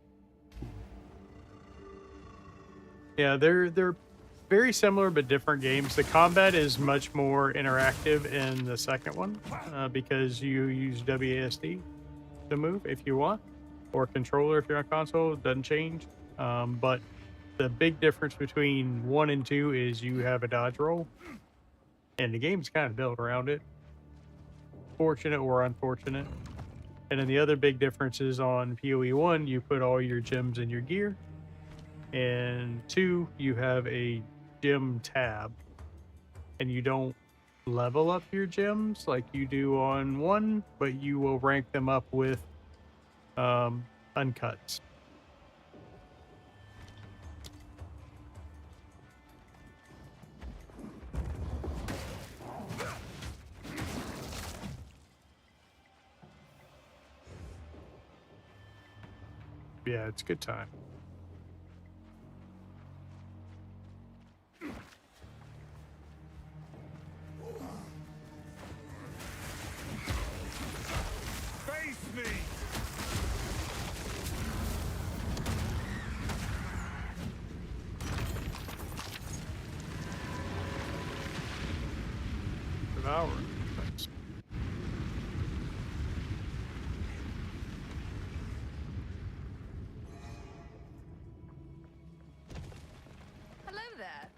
Yeah, they're very similar but different games. The combat is much more interactive in the second one because you use WASD to move if you want, or controller if you're on console. It doesn't change. But the big difference between 1 and 2 is you have a dodge roll, and the game's kind of built around it, fortunate or unfortunate. And then the other big difference is on PoE 1, you put all your gems in your gear, and 2, you have a gem tab, and you don't level up your gems like you do on 1, but you will rank them up with uncuts. Yeah, it's a good time. Face me! Devour. Thanks. Hello there.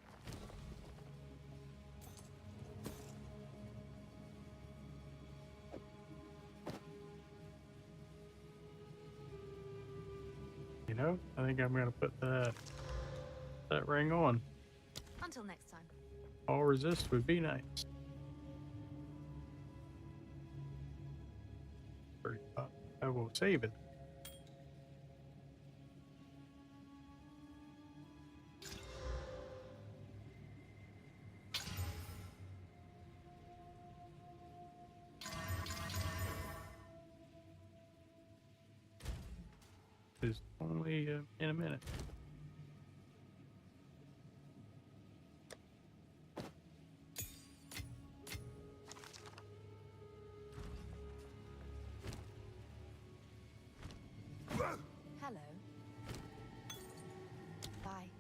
You know, I think I'm gonna put that ring on. Until next time. All resist would be nice. I will save it. It's only in a minute. Hello. Bye.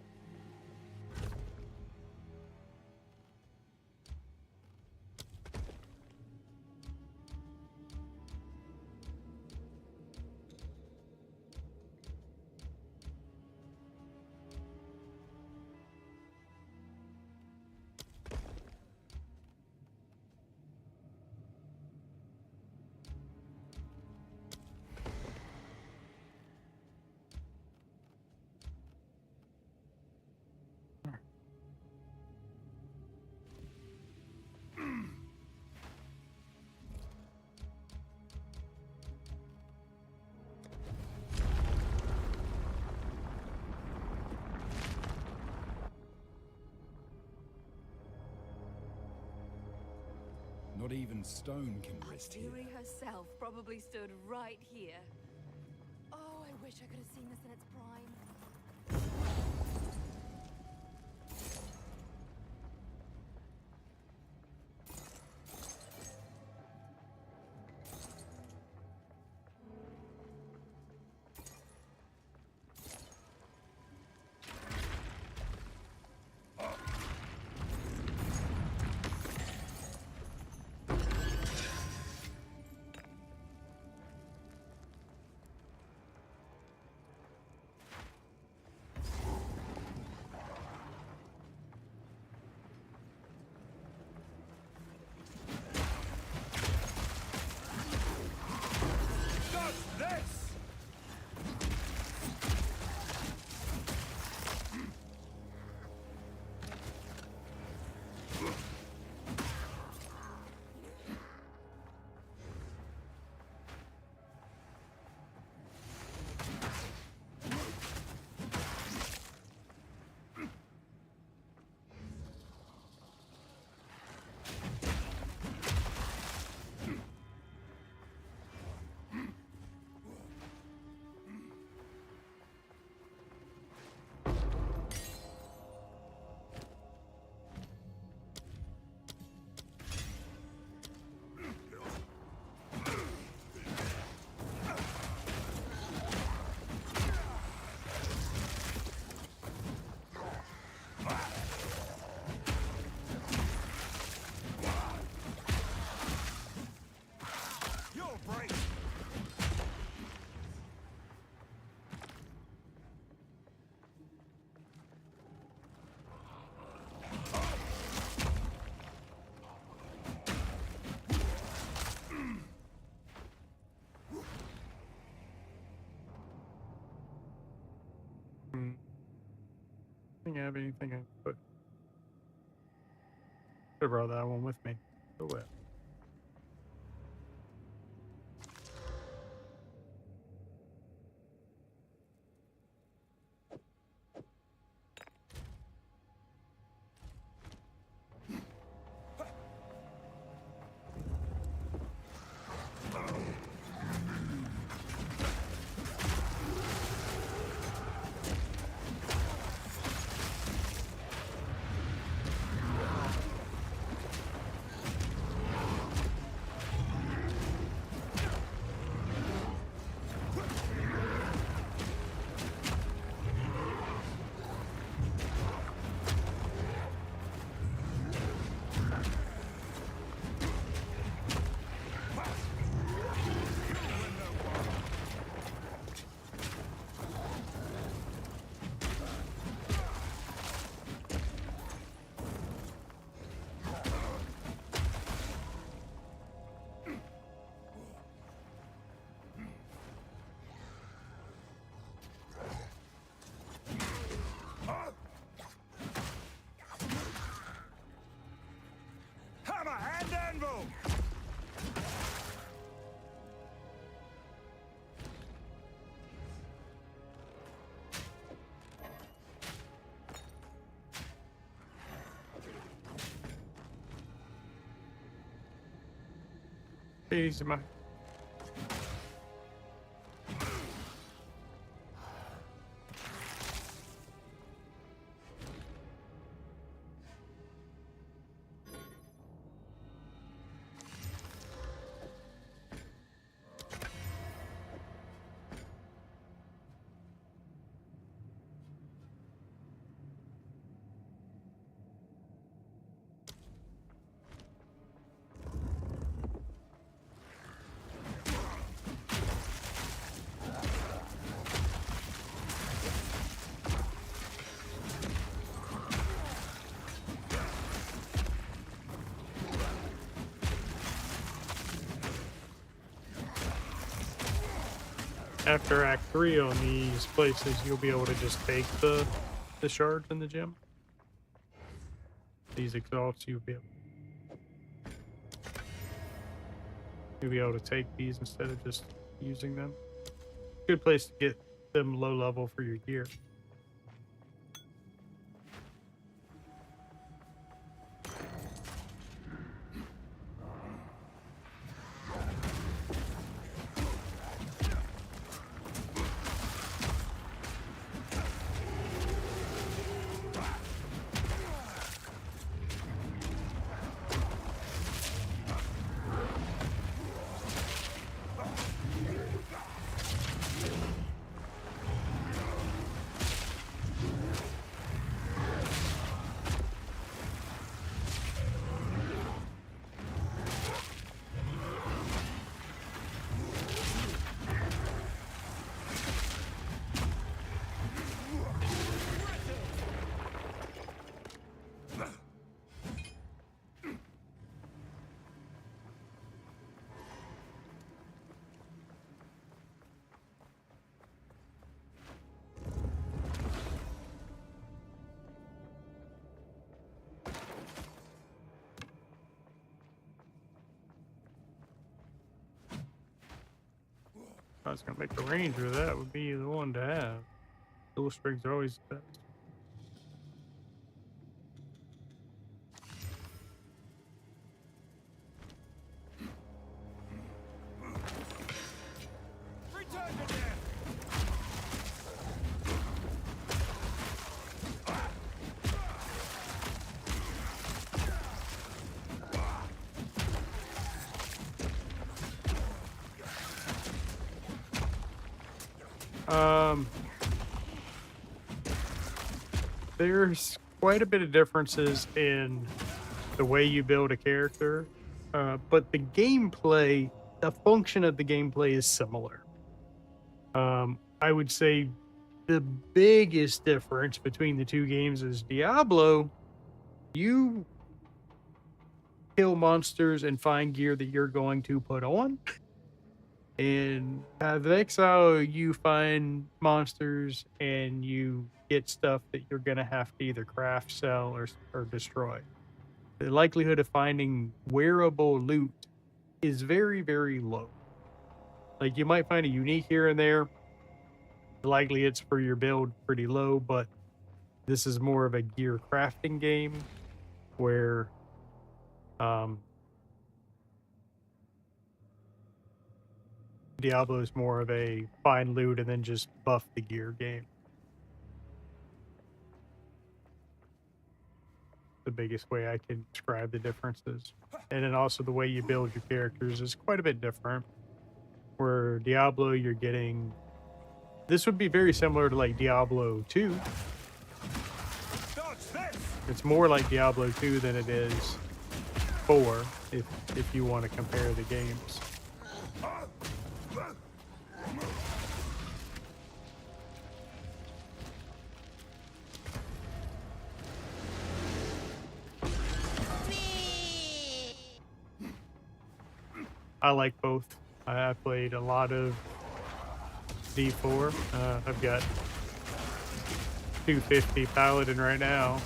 Not even stone can rest here. Fury herself probably stood right here. Oh, I wish I could have seen this in its prime. think I have anything I can put. Should have brought that one with me. Oh well. Hammer and anvil! Easy, man. After Act 3 on these places, you'll be able to just take the shards in the gym. These exalts, you'll be able to take these instead of just using them. Good place to get them low level for your gear. I was gonna make a ranger, that would be the one to have. Dual strings are always the best. Return to death! There's quite a bit of differences in the way you build a character, but the gameplay, the function of the gameplay is similar. I would say the biggest difference between the two games is Diablo, you kill monsters and find gear that you're going to put on. In Path of Exile, you find monsters and you get stuff that you're gonna have to either craft, sell, or destroy. The likelihood of finding wearable loot is very, very low. Like you might find a unique here and there. Likely it's for your build pretty low, but this is more of a gear crafting game where um Diablo is more of a find loot and then just buff the gear game. The biggest way I can describe the differences. And then also the way you build your characters is quite a bit different. Where Diablo, you're getting... This would be very similar to like Diablo 2. It's more like Diablo 2 than it is 4, if you want to compare the games. I like both. I played a lot of D4. I've got 250 Paladin right now.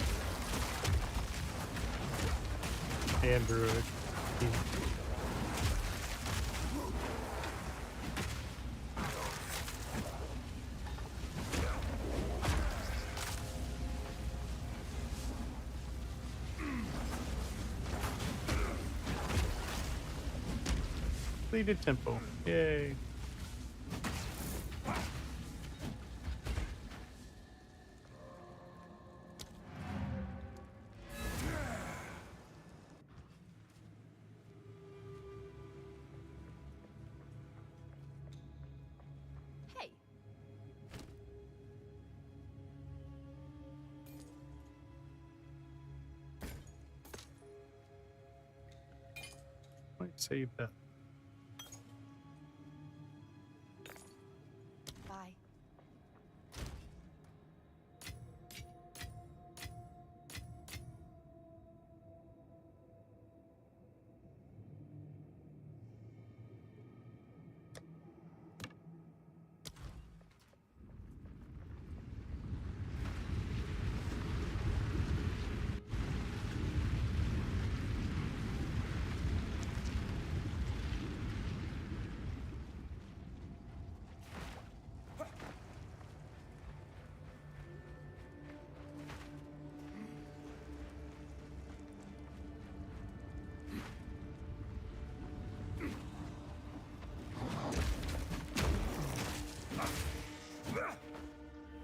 And Druid. Completed temple. Yay. Hey. Might save that. Bye.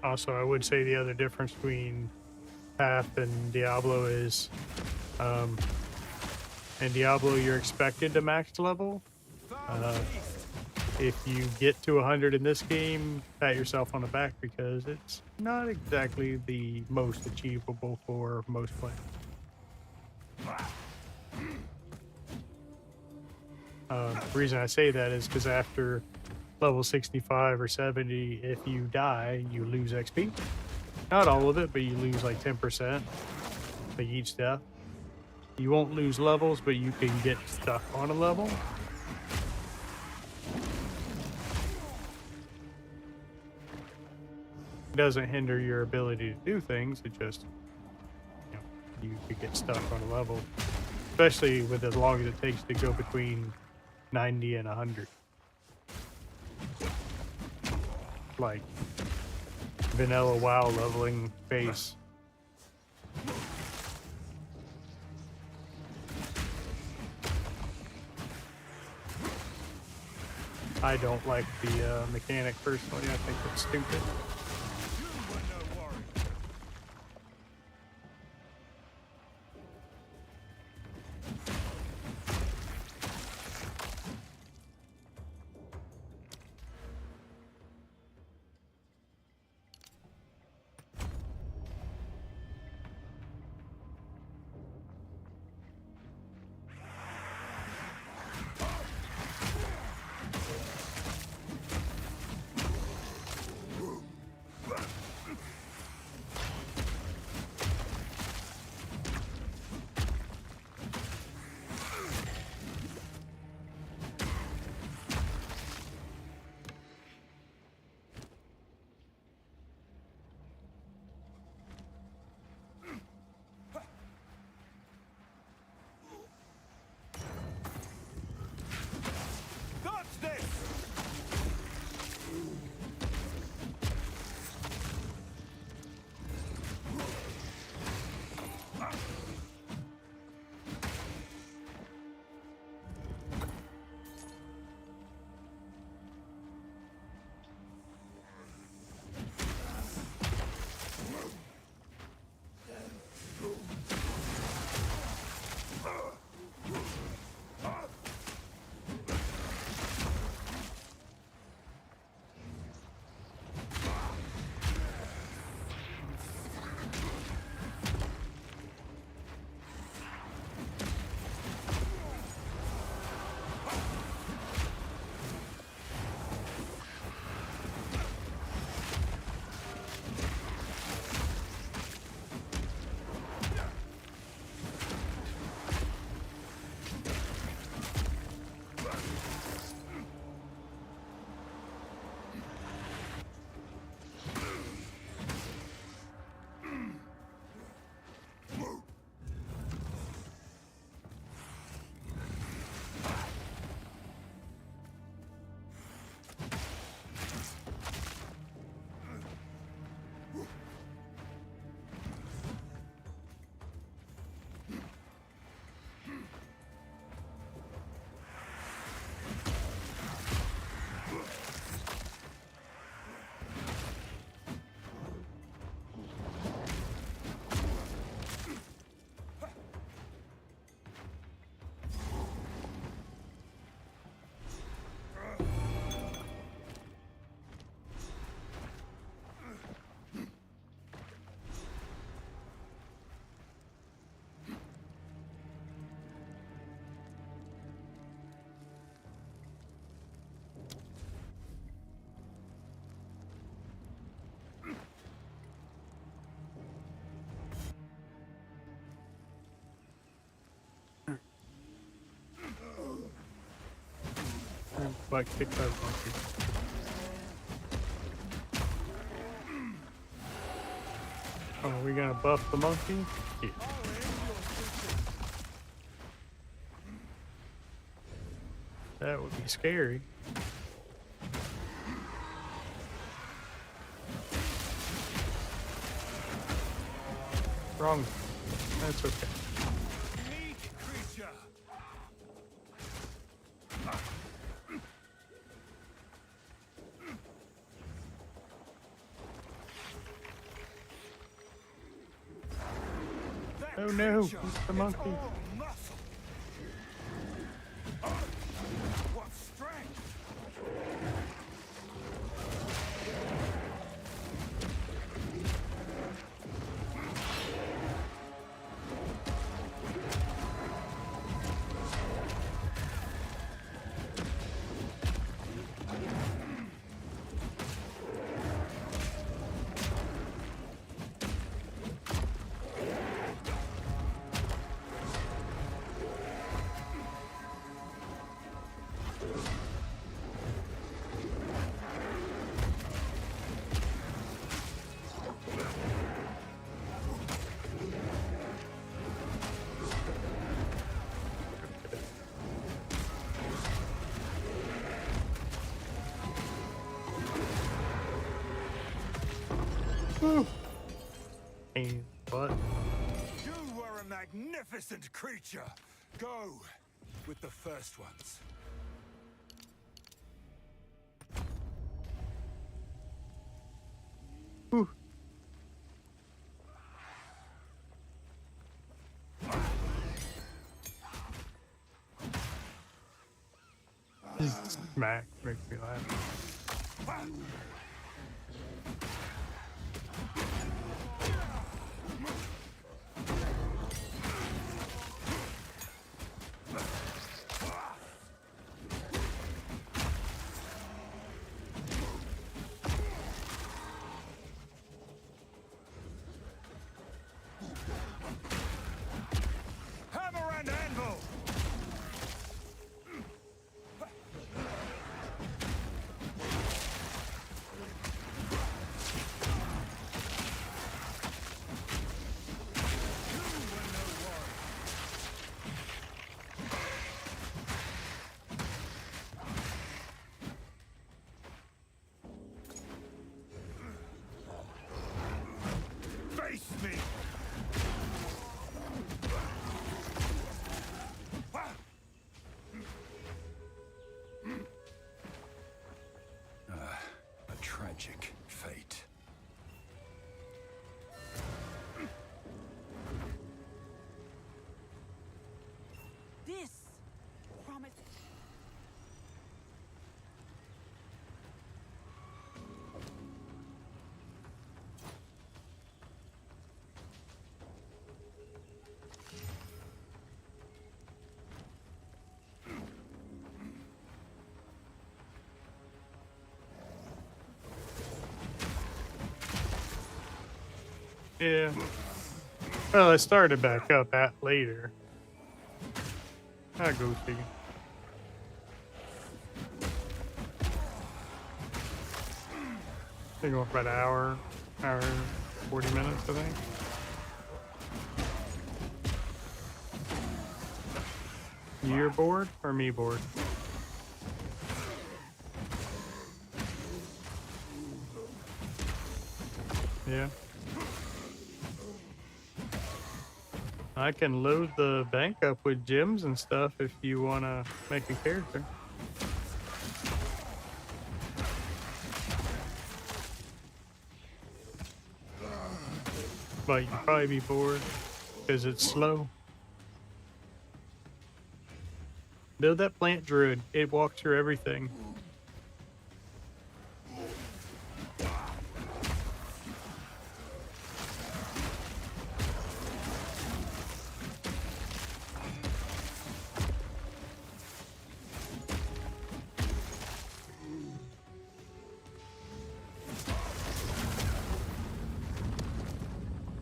Also, I would say the other difference between Path and Diablo is, in Diablo, you're expected to max level. If you get to 100 in this game, pat yourself on the back because it's not exactly the most achievable for most players. The reason I say that is because after level 65 or 70, if you die, you lose XP. Not all of it, but you lose like 10%, like each death. You won't lose levels, but you can get stuck on a level. It doesn't hinder your ability to do things, it just, you could get stuck on a level. Especially with as long as it takes to go between 90 and 100. Like vanilla WoW leveling base. I don't like the mechanic personally. I think it's stupid. Like kick that monkey. Oh, are we gonna buff the monkey? Yeah. That would be scary. Wrong. That's okay. Meat creature. That Oh no, creature, it's the it's monkey. all muscle. What strength! Woo. And what? You were a magnificent creature. Go with the first ones. Whew. Smack makes me laugh. Hammer and anvil. Face me. A tragic fate. This promise. Yeah. Well, I started back up at later. I go figure. They go for about an hour, 40 minutes, I think. You're bored or me bored? Yeah. I can load the bank up with gems and stuff if you want to make a character. But you'd probably be bored because it's slow. Build that plant druid. It walks through everything.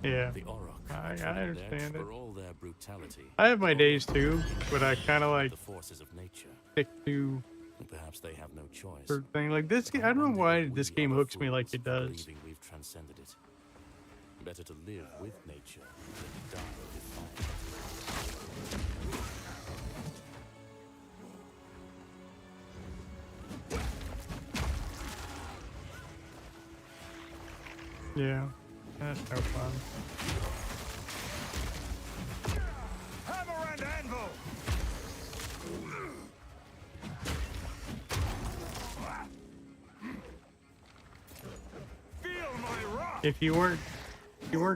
Yeah, The Auroch I are treated understand it. for all their brutality. I have my days too, but I kind of like The forces of nature. stick to Perhaps they have no choice. Or thing like this. I don't know why this game hooks me like it does. Believing we've transcended it. Better to live with nature than die defiant. Yeah, that's no fun. Hammer and anvil! Feel my wrath! If you weren't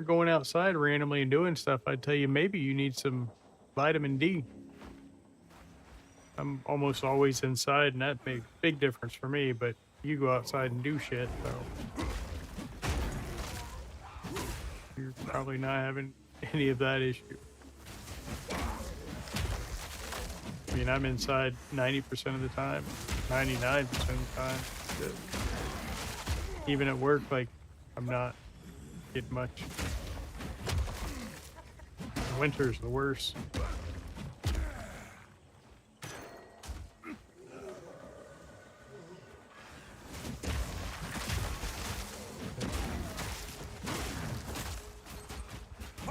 going outside randomly and doing stuff, I'd tell you maybe you need some vitamin D. I'm almost always inside, and that makes a big difference for me. But you go outside and do shit, so you're probably not having any of that issue. I mean, I'm inside 90% of the time, 99% of the time. But even at work, like, I'm not getting much. Winter's the worst.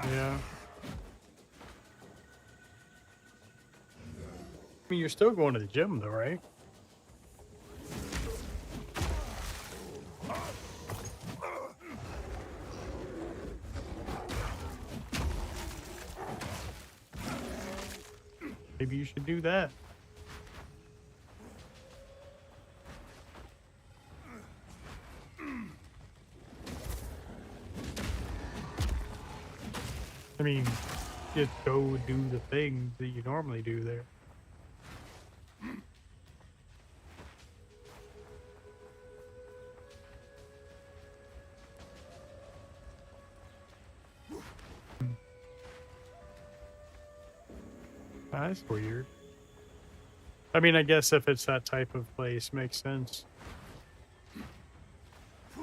Yeah. I mean, you're still going to the gym, though, right? Maybe you should do that. I mean, just go do the things that you normally do there. That's weird. I mean, I guess if it's that type of place, makes sense. I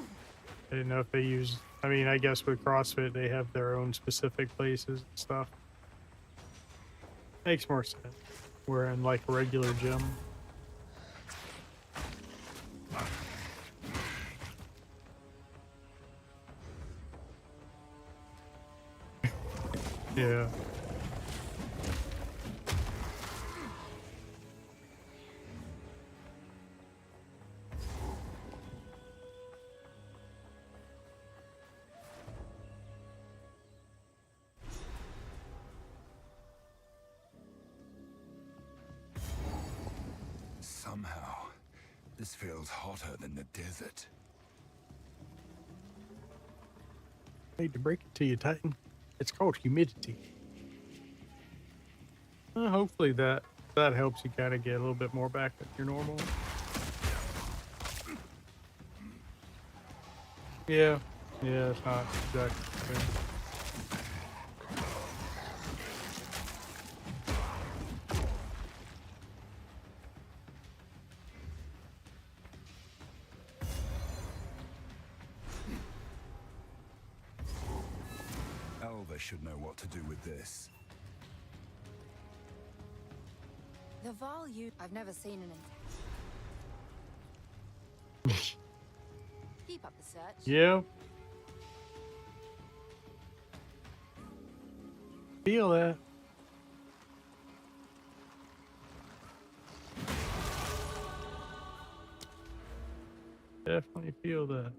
didn't know if they use... I mean, I guess with CrossFit, they have their own specific places and stuff. Makes more sense. We're in, like, a regular gym. Yeah. Somehow, this feels hotter than the desert. I hate to break it to you, Titan. It's called humidity. Hopefully that helps you kind of get a little bit more back to your normal. Yeah, it's not exactly the same. Elva should know what to do with this. The value I've never seen an Keep up the search. Yeah. Feel that. Definitely feel that.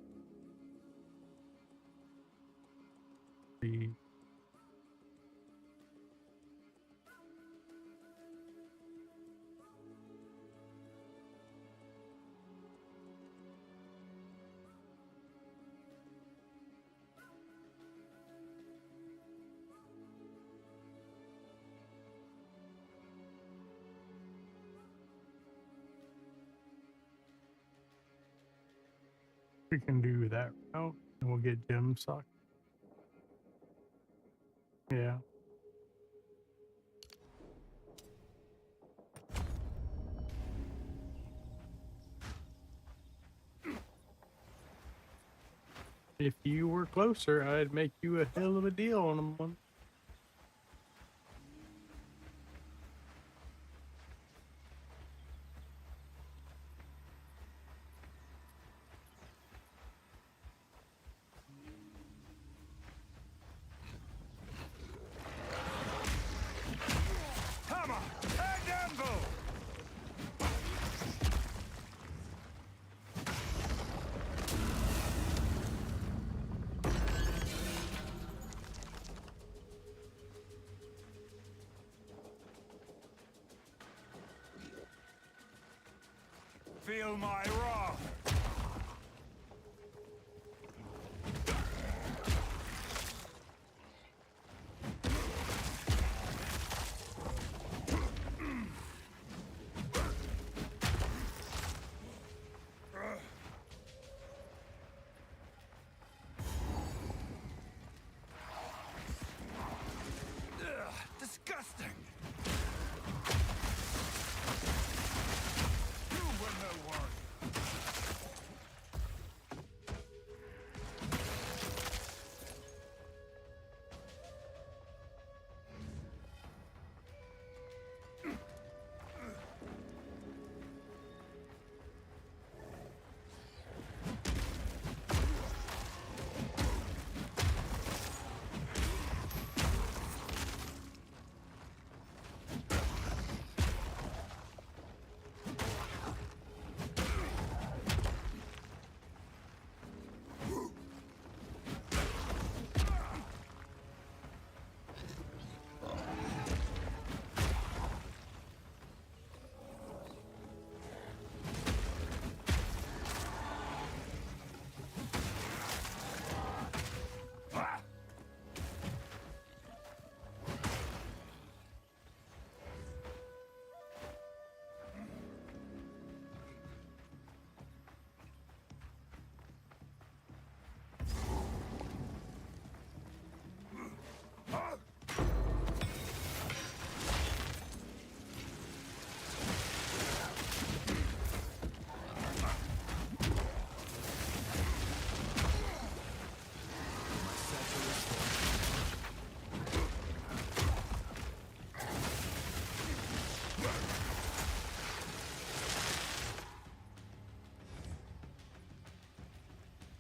The we can do that route, and we'll get gem sock. Yeah. If you were closer, I'd make you a hell of a deal on them one. Feel my wrath. Disgusting! You were no warrior.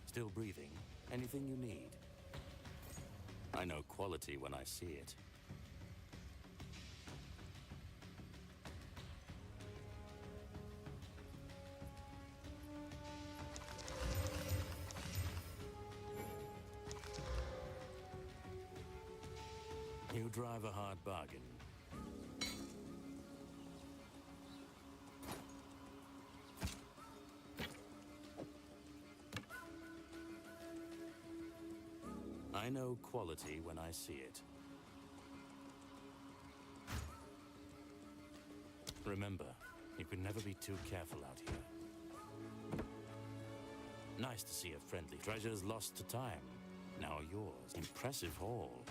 Still breathing? Anything you need? I know quality when I see it. You drive a hard bargain. I know quality when I see it. Remember, you can never be too careful out here. Nice to see a friendly. Treasures lost to time. Now yours. Impressive haul.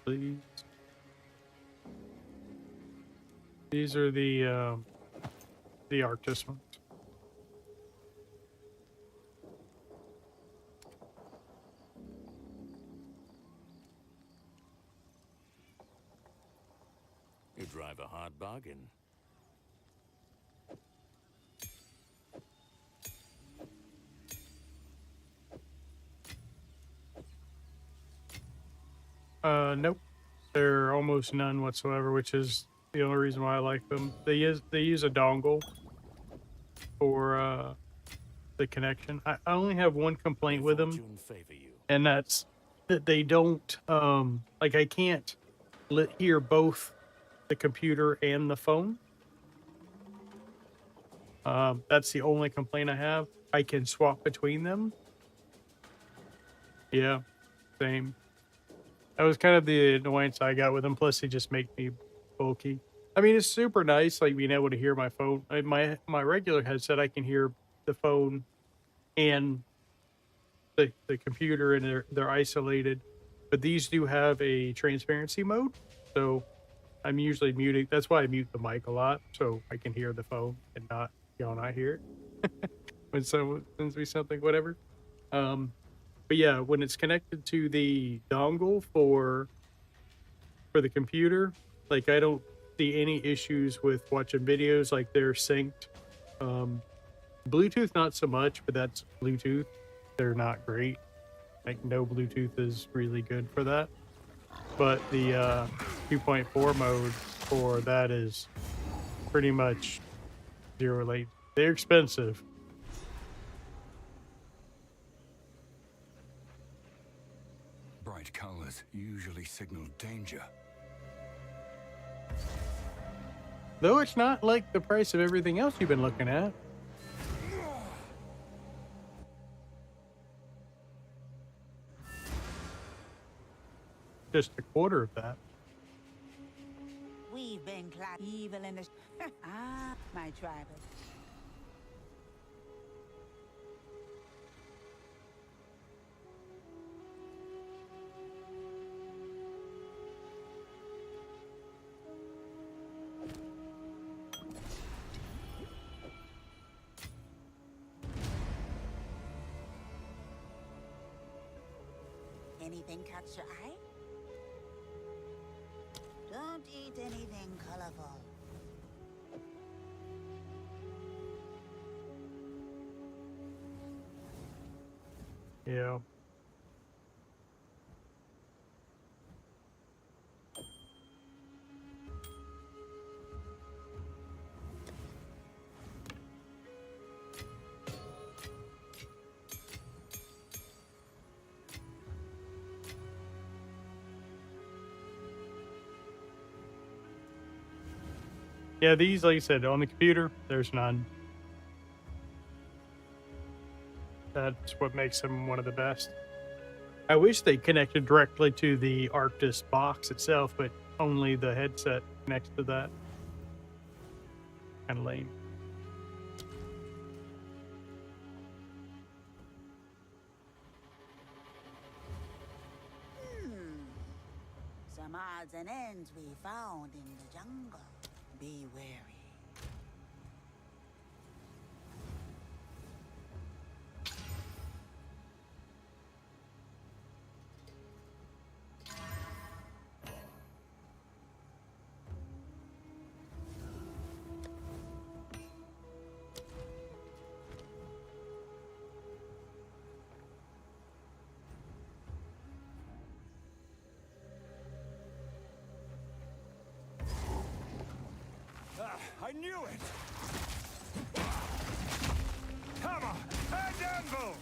Please. These are the Arctis ones. You drive a hard bargain. Nope. There are almost none whatsoever, which is the only reason why I like them. They use a dongle for the connection. I only have one complaint with them, Fortune favor you. and that's that they don't like I can't hear both the computer and the phone. That's the only complaint I have. I can swap between them. Yeah, same. That was kind of the annoyance I got with them. Plus, they just make me bulky. I mean, it's super nice, like being able to hear my phone. My regular headset, I can hear the phone and the computer, and they're isolated. But these do have a transparency mode, so I'm usually muting. That's why I mute the mic a lot, so I can hear the phone and not not hear it when someone sends me something, whatever. But yeah, when it's connected to the dongle for the computer, like I don't see any issues with watching videos. Like they're synced. Bluetooth not so much, but that's Bluetooth. They're not great. Like no Bluetooth is really good for that. But the 2.4 mode for that is pretty much zero latency. They're expensive. bright colors usually signal danger. Though it's not like the price of everything else you've been looking at. Just a quarter of that. We've been evil in the... ah, my tribe. Anything catch your eye? Don't eat anything colorful. Yeah. Yeah, these, like I said, on the computer, there's none. That's what makes them one of the best. I wish they connected directly to the Arctis box itself, but only the headset connects to that. Kind of lame. Some odds and ends we found in the jungle. Be wary. I knew it! Hammer and anvil!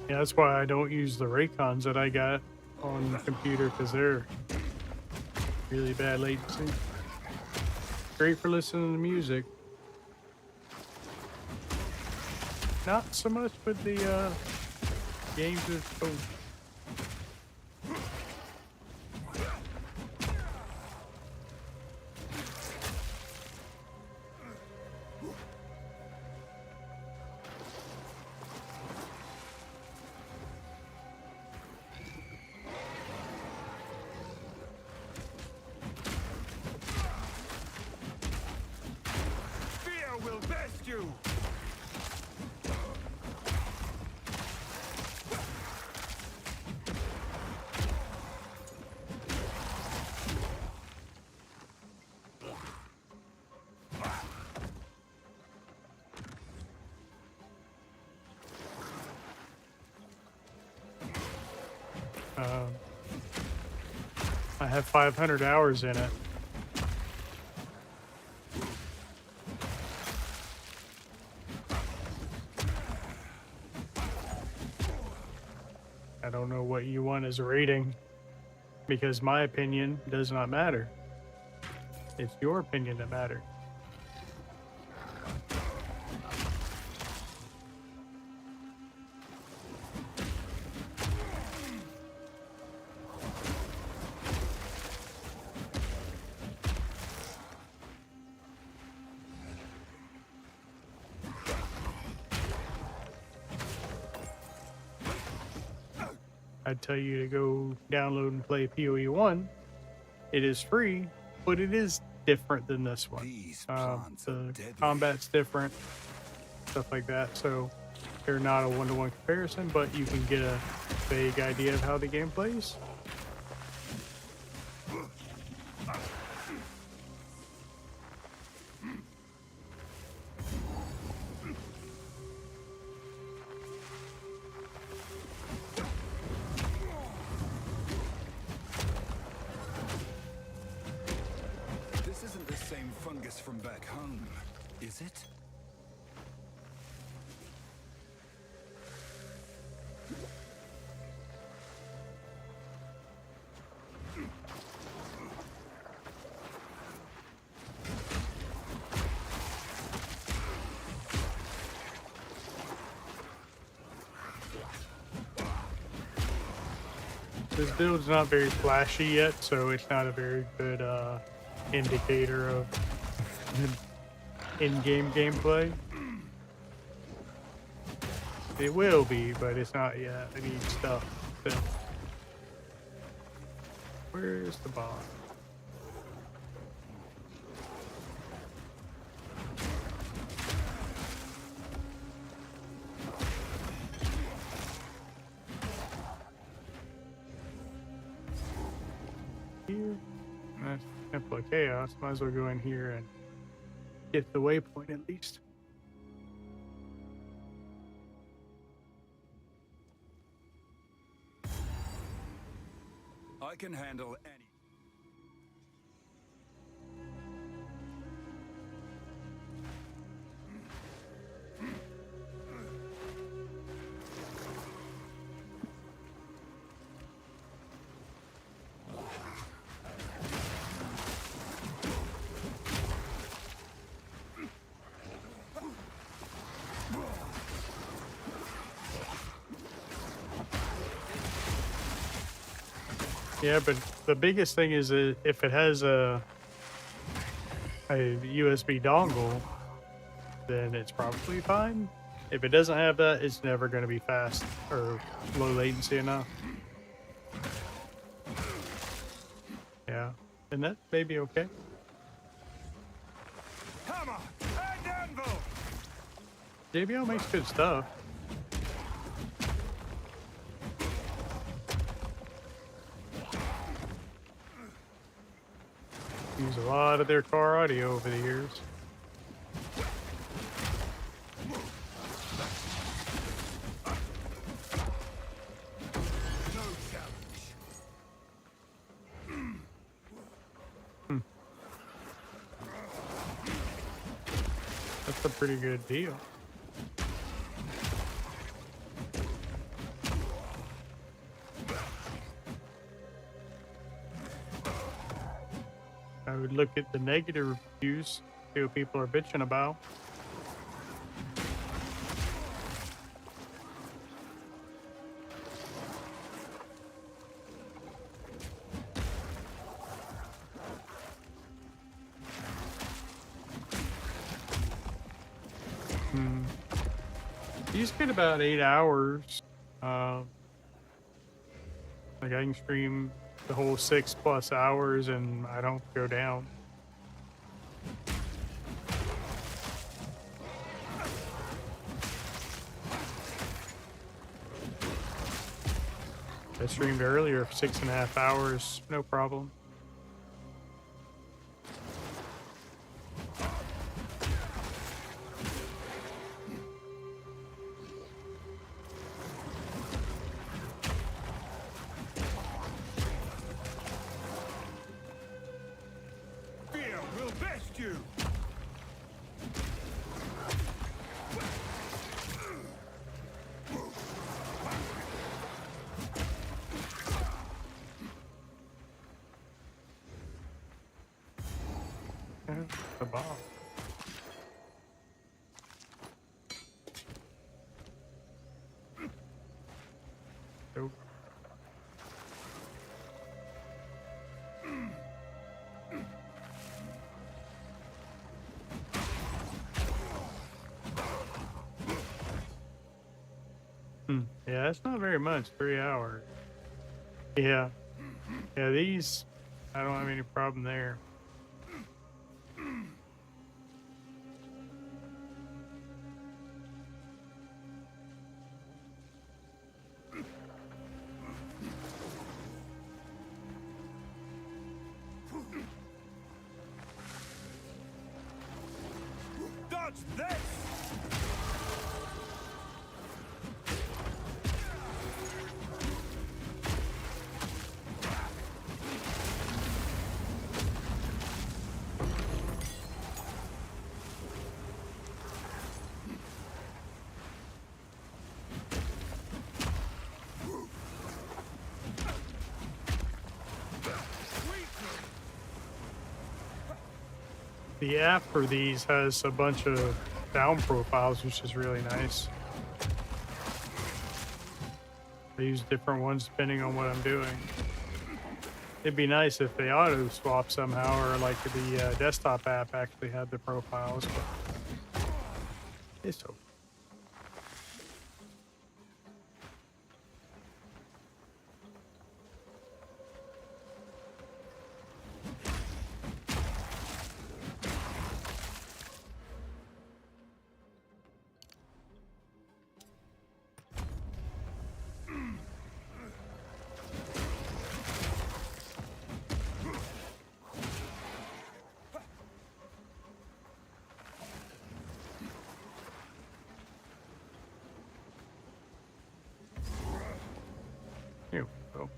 Yeah, that's why I don't use the Raycons that I got on the computer, because they're really bad latency. Great for listening to music. Not so much with the games with code. Fear will best you! I have 500 hours in it. I don't know what you want as a rating, because my opinion does not matter. It's your opinion that matters. I'd tell you to go download and play PoE 1. It is free, but it is different than this one. These plants are The deadly. combat's different, stuff like that. So they're not a one-to-one comparison, but you can get a vague idea of how the game plays. same fungus from back home, is it? This build's not very flashy yet, so it's not a very good indicator of in-game gameplay. It will be, but it's not yet. I need stuff. So. Where's the bomb? Here. That's Temple of Chaos. Might as well go in here and get the waypoint at least. I can handle any. Yeah, but the biggest thing is that if it has a USB dongle, then it's probably fine. If it doesn't have that, it's never going to be fast or low latency enough. Yeah, and that may be okay. Hammer and anvil. JBL makes good stuff. Use a lot of their car audio over the years. No challenge. That's a pretty good deal. I would look at the negative reviews, see what people are bitching about. These get about 8 hours. Like I can stream the whole 6+ hours and I don't go down. I streamed earlier for 6.5 hours, no problem. Fear will best you. The bomb. Nope. Yeah, that's not very much, 3 hours. Yeah. Yeah, these, I don't have any problem there. Dodge this. The app for these has a bunch of sound profiles, which is really nice. I use different ones depending on what I'm doing. It'd be nice if they auto swap somehow, or like the desktop app actually had the profiles. But it's so. Here we go.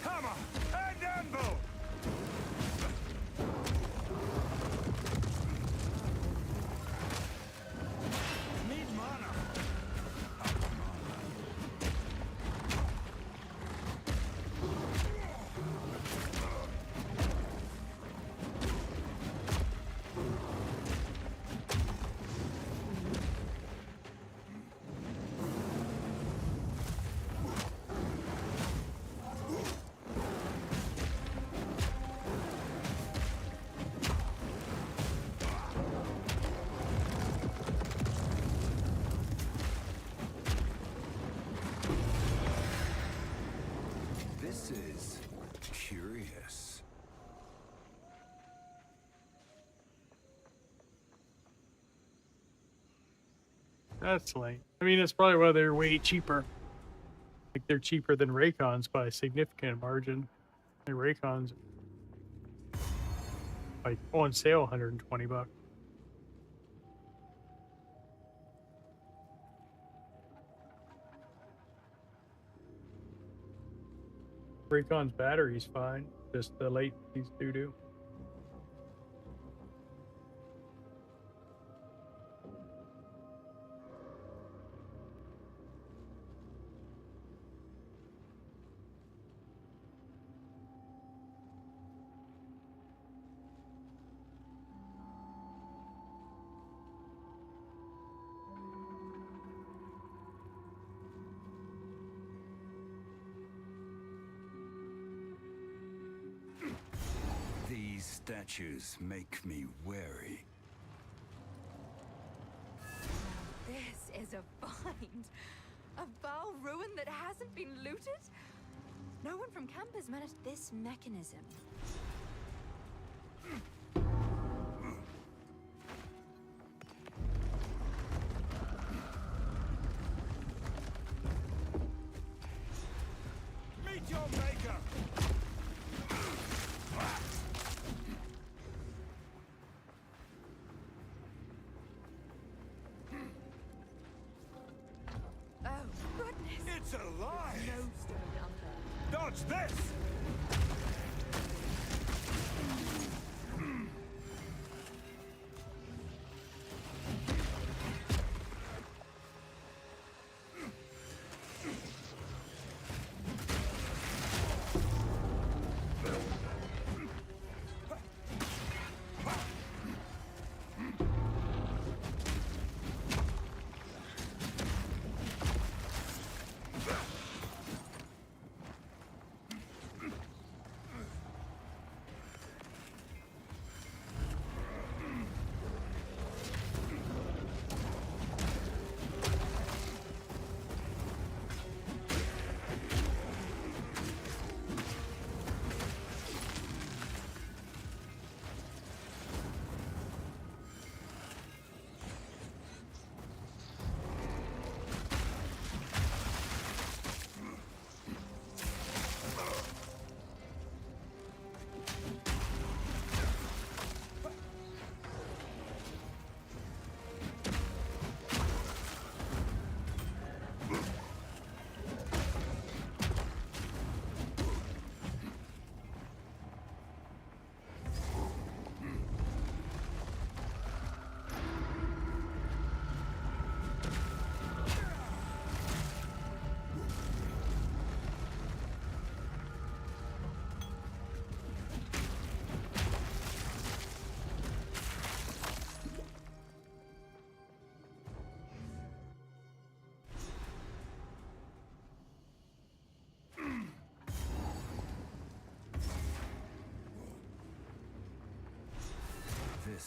Hammer and anvil! Need mana. This is curious. That's lame. I mean, it's probably why they're way cheaper. Like, they're cheaper than Raycons by a significant margin. The Raycons, like, on sale, $120. Raycon's battery's fine, just the latency's doo-doo. These statues make me wary. This is a find. A Val ruin that hasn't been looted? No one from camp has managed This mechanism. Meet your maker. Oh, goodness! It's alive. No stone under. Dodge this.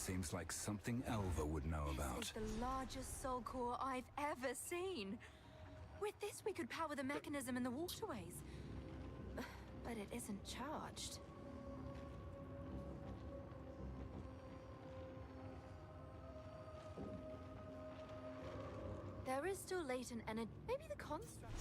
Seems like something Elva would know about. This is the largest soul core I've ever seen. With this, we could power the mechanism in the waterways. But it isn't charged. There is still latent energy. Maybe the construct.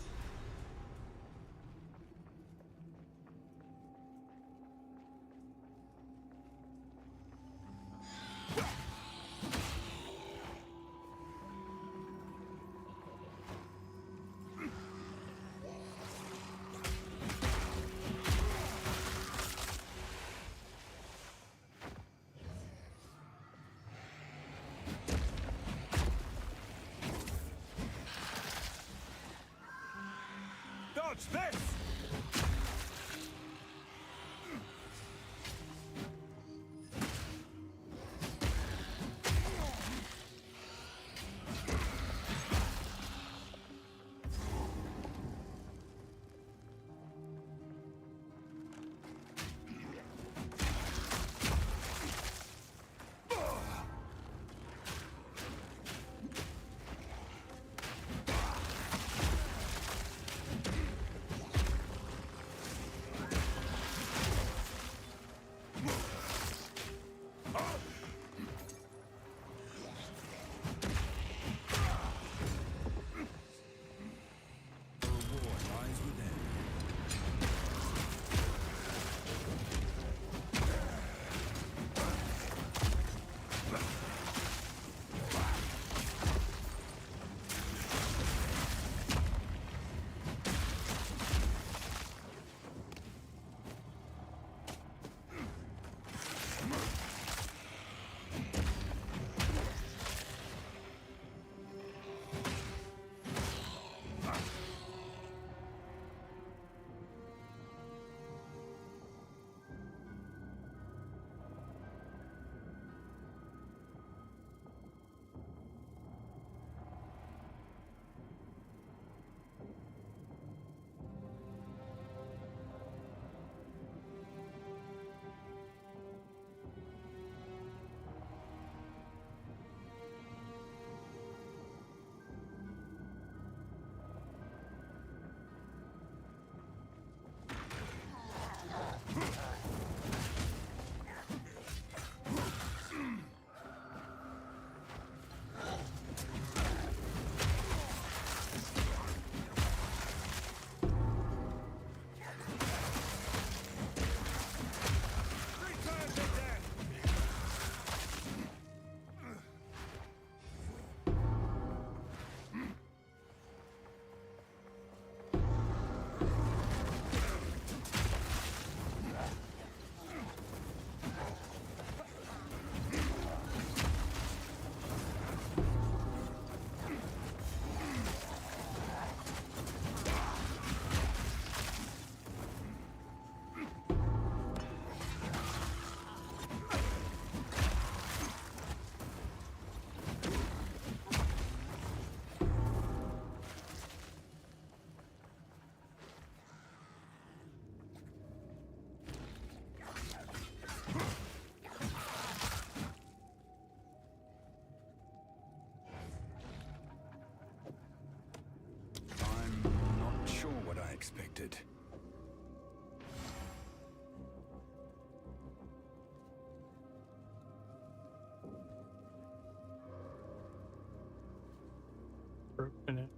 Dodge this! expected. Broken it.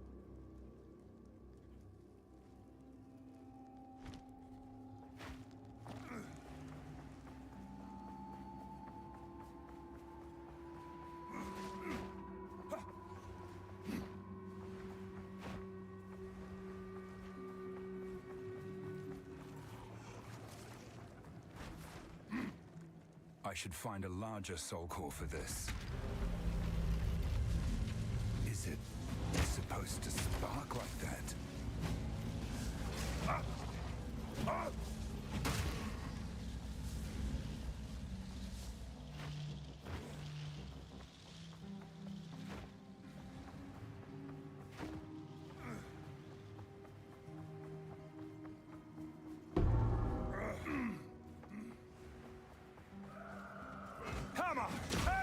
I should find a larger soul core for this. Is it supposed to spark like that? Hammer! Hey!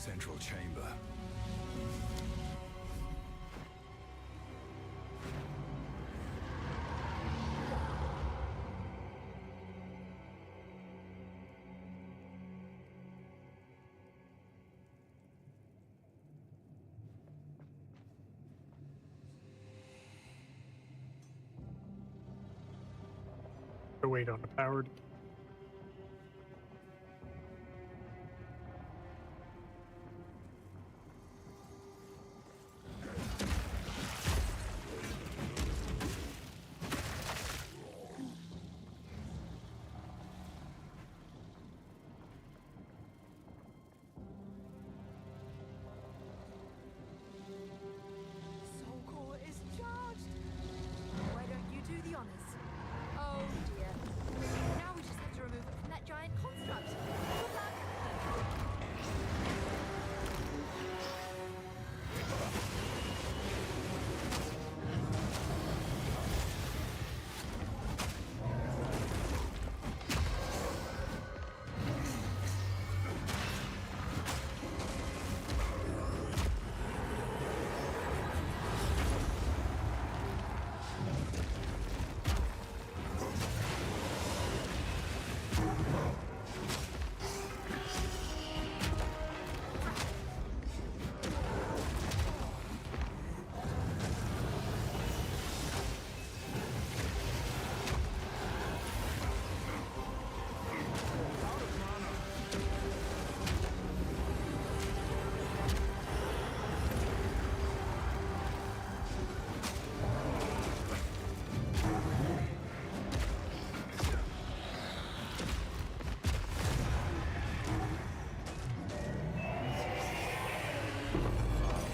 central chamber. To wait on the powered. Soul core is charged. Why don't you do the honors? Oh dear. Now we just have to remove it from that giant construct. Good luck.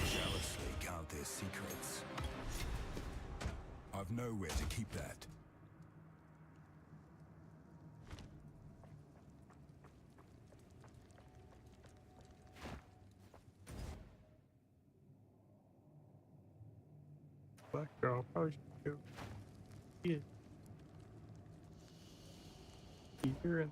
Jealously count their secrets. I've nowhere to keep that. Black girl probably should go. Yeah. Here and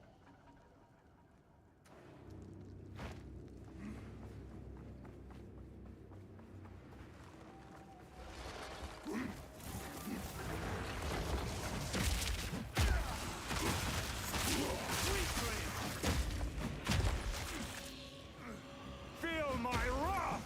Feel my wrath!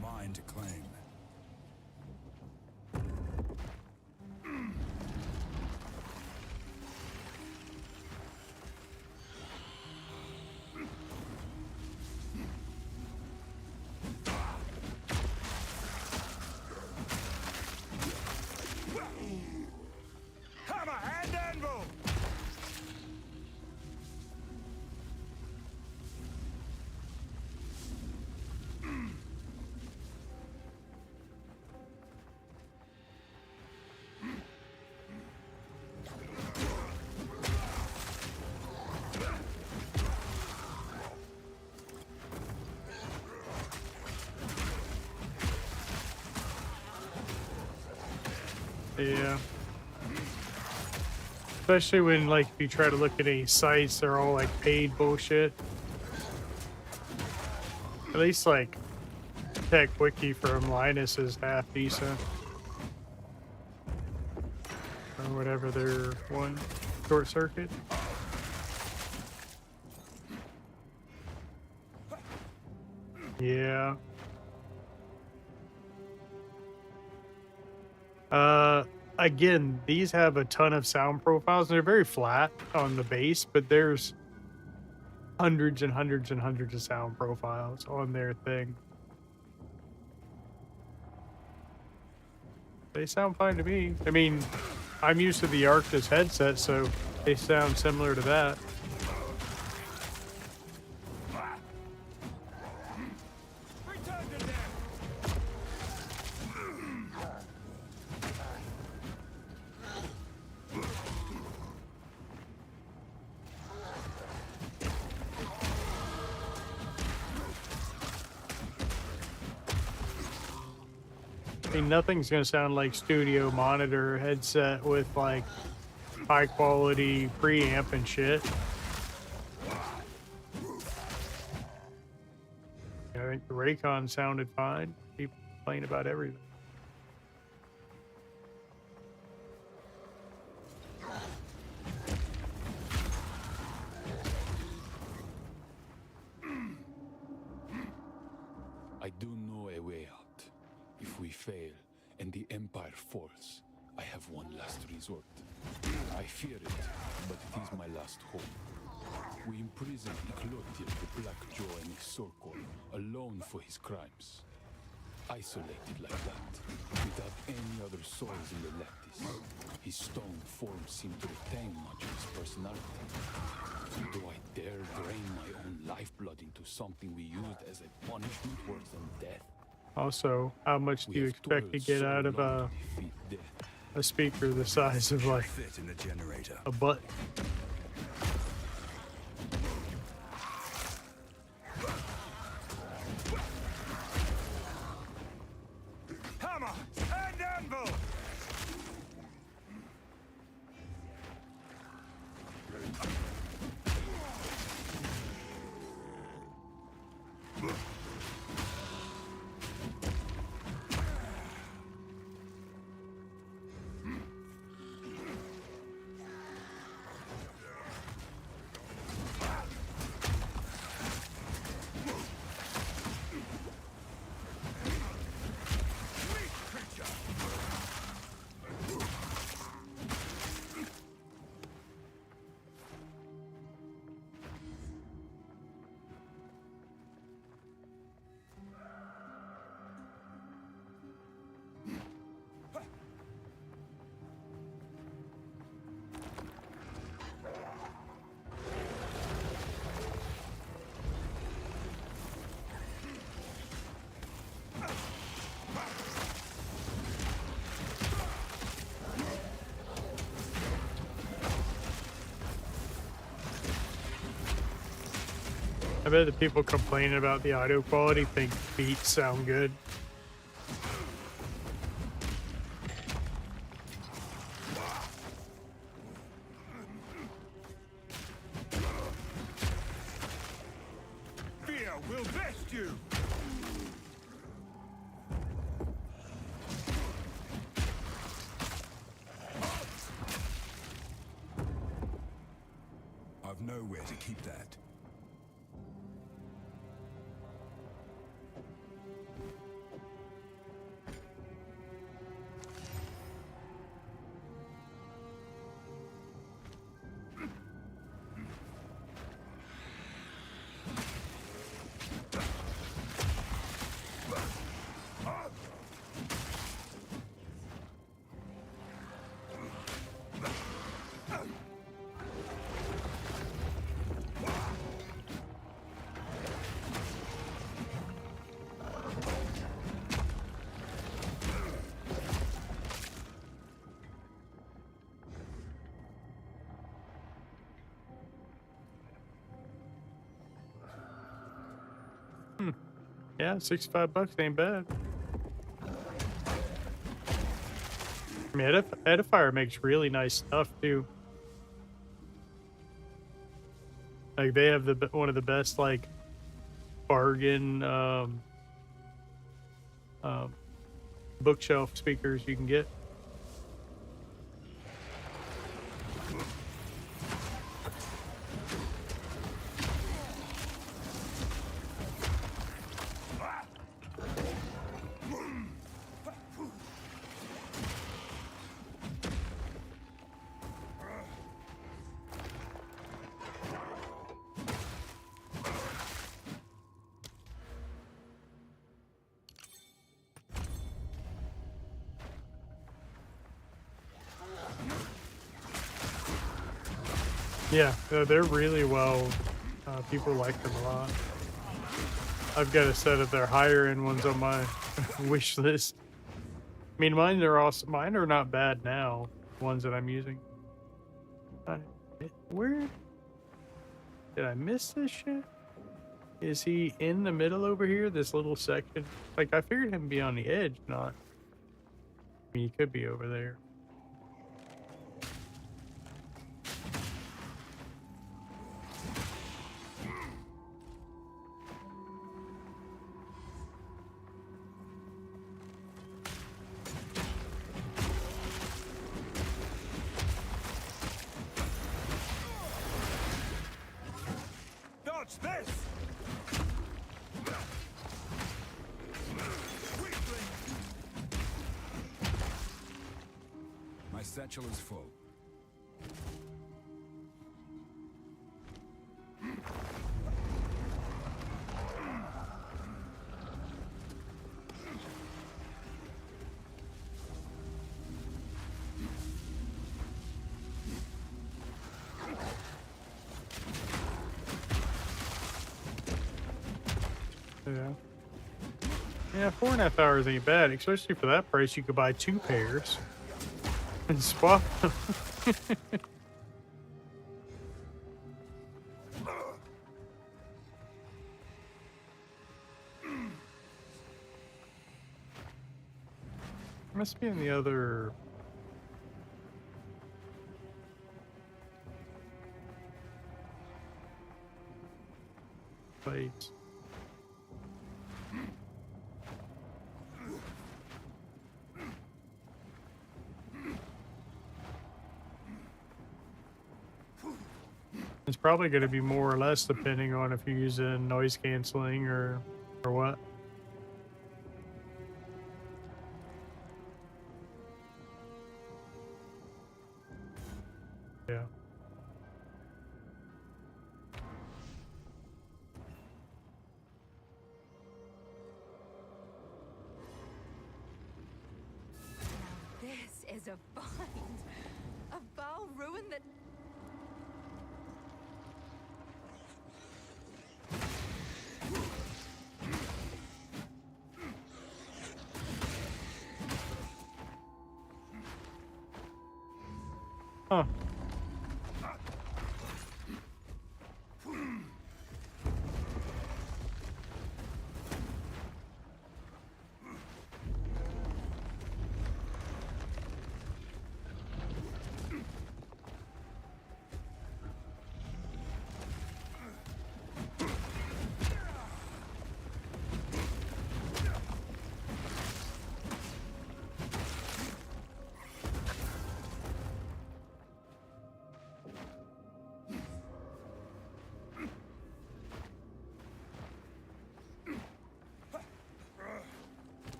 Mine to claim. Hammer and anvil! yeah. Especially when, like, if you try to look at any sites, they're all like paid bullshit. At least like Tech Wiki from Linus is half decent. Or whatever their one. Short Circuit. Yeah. Again, these have a ton of sound profiles. They're very flat on the base, but there's hundreds and hundreds and hundreds of sound profiles on their thing. They sound fine to me. I mean, I'm used to the Arctis headset, so they sound similar to that. mean, nothing's gonna sound like studio monitor headset with like high quality preamp and shit. I think the Raycon sounded fine. People complain about everything. I do know a way out. If we fail and the Empire falls, I have one last resort. I fear it, but it is my last hope. We imprison Eclotier, the Black Jaw, in a circle, alone for his crimes. Isolated like that, without any other souls in the Leptis. His stone form seemed to retain much of his personality. Do I dare drain my own lifeblood into something we used as a punishment worse than death? Also, how much do you expect to get out of a speaker the size of like Fit in the generator. a butt? Hammer and anvil. I bet the people complaining about the audio quality think beats sound good. Fear will vest you. I've nowhere to keep that. Yeah, $65 ain't bad. I mean, Edifier makes really nice stuff too. Like they have one of the best like bargain bookshelf speakers you can get. Yeah, they're really well. People like them a lot. I've got a set of their higher end ones on my wish list. I mean, mine are not bad now. Ones that I'm using. Where did I miss this shit? Is he in the middle over here? This little section? Like I figured him to be on the edge, not mean, you could be over there. Dodge this! My satchel is full. Yeah. Yeah, 4.5 hours ain't bad, especially for that price. You could buy 2 pairs and swap them. Must be in the other. Place. It's probably going to be more or less depending on if you're using noise canceling or what. Yeah. Now this is a find. A Baal ruin that... Huh.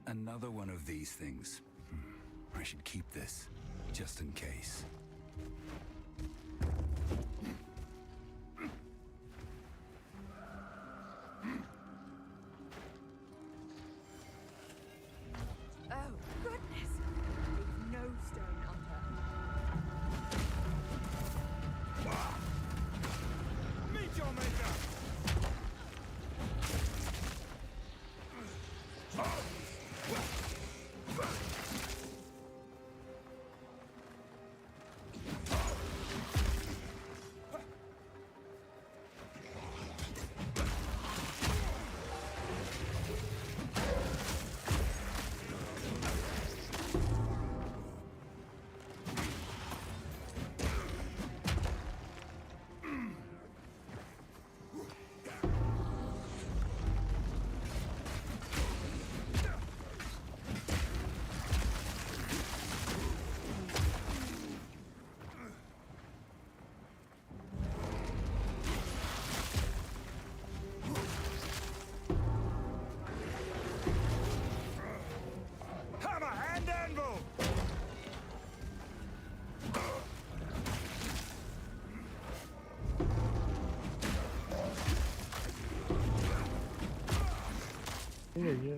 Another one of these things. I should keep this, just in case. Oh, goodness! Leave no stone unturned. Meet your maker! Yeah.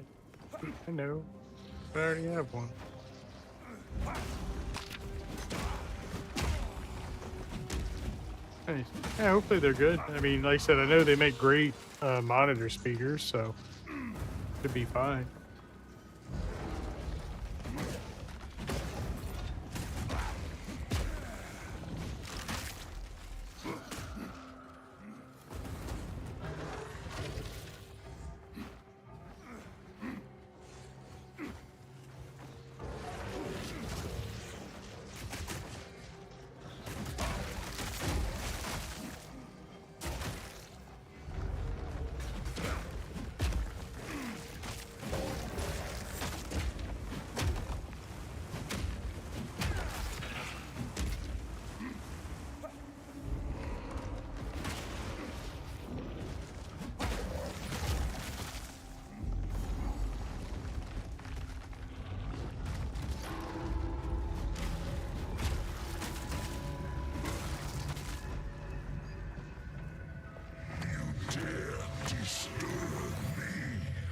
I know. I already have one. Nice. Yeah, hopefully they're good. I mean, like I said, I know they make great monitor speakers, so should be fine.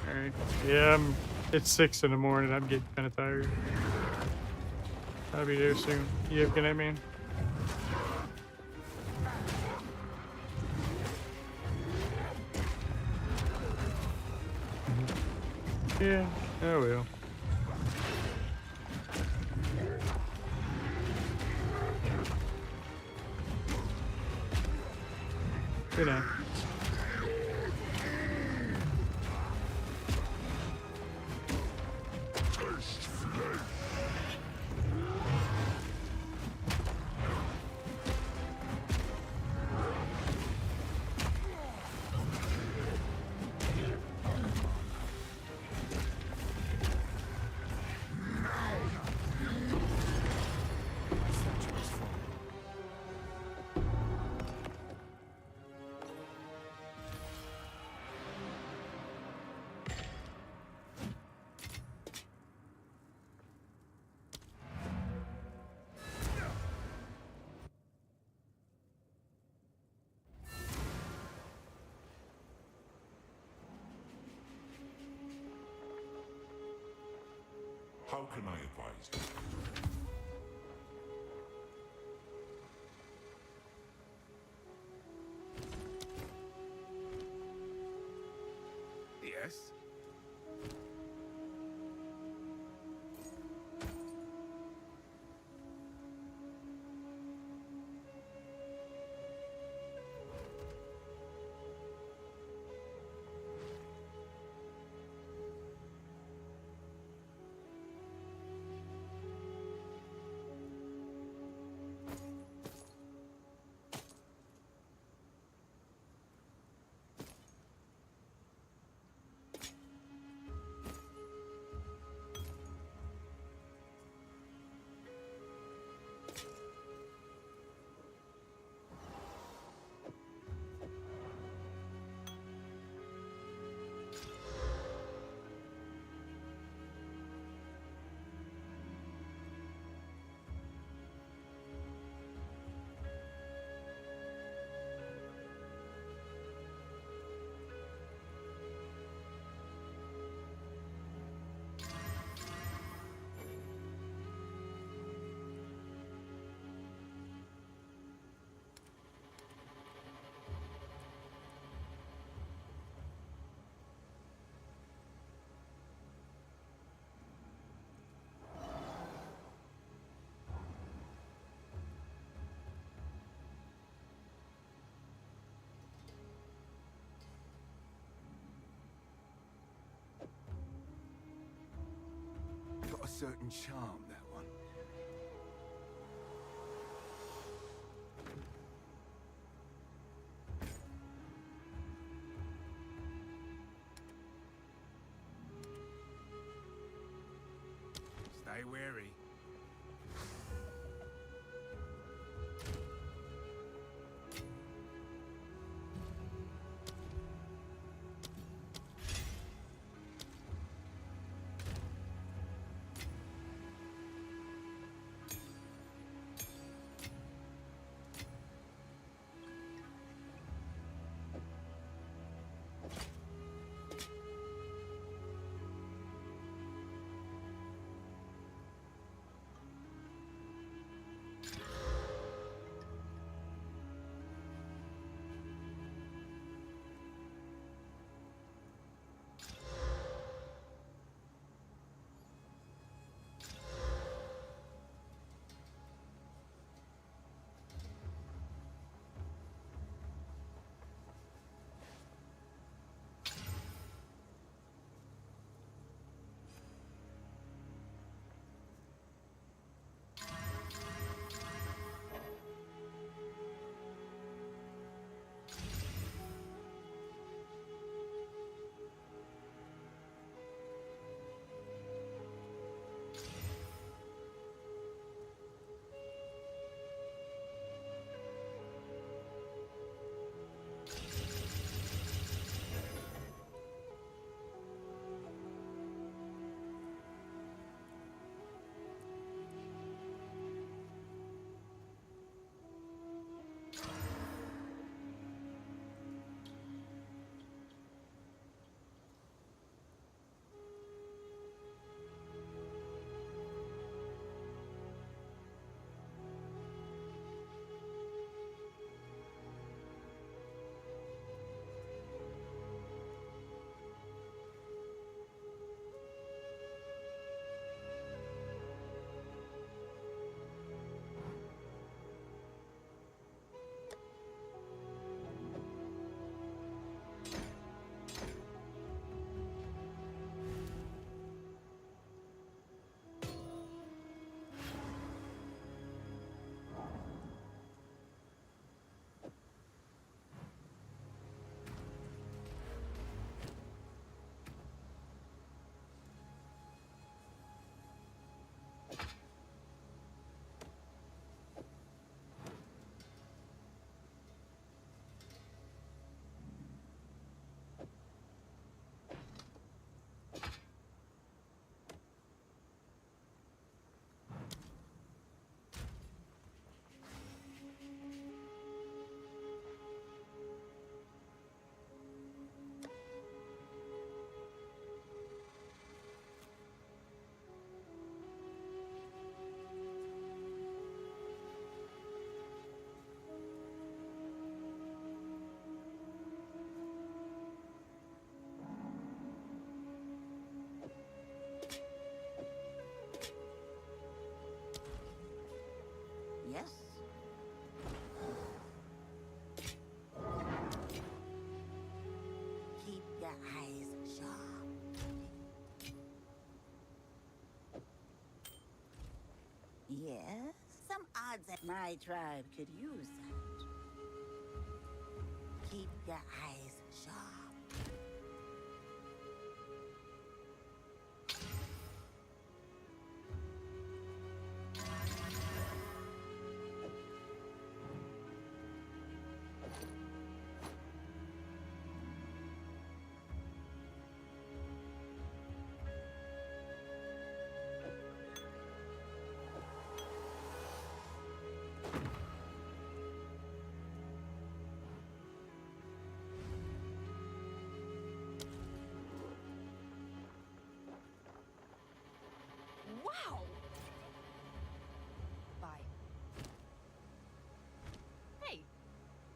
Alright. Yeah, it's 6 in the morning. I'm getting kind of tired. I'll be there soon. You have a good night, man? Yeah, I will. Good night. How can I advise you? Yes? Got a certain charm, that one. Stay wary. Yes? Keep your eyes sharp. Yes? Some odds that my tribe could use that. Keep your eyes sharp. Wow! Bye. Hey,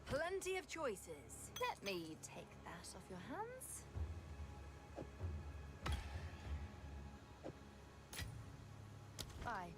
plenty of choices. Let me take that off your hands. Bye.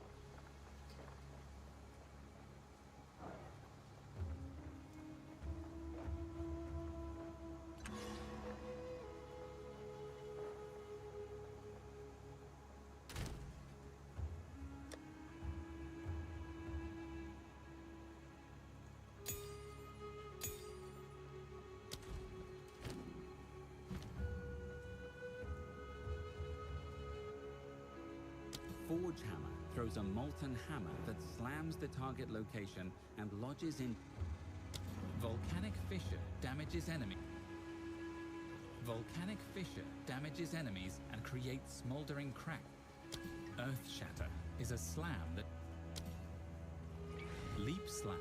Forge Hammer throws a molten hammer that slams the target location and lodges in. Volcanic Fissure damages enemy. Volcanic Fissure damages enemies and creates smoldering crack. Earth Shatter is a slam that. Leap Slam.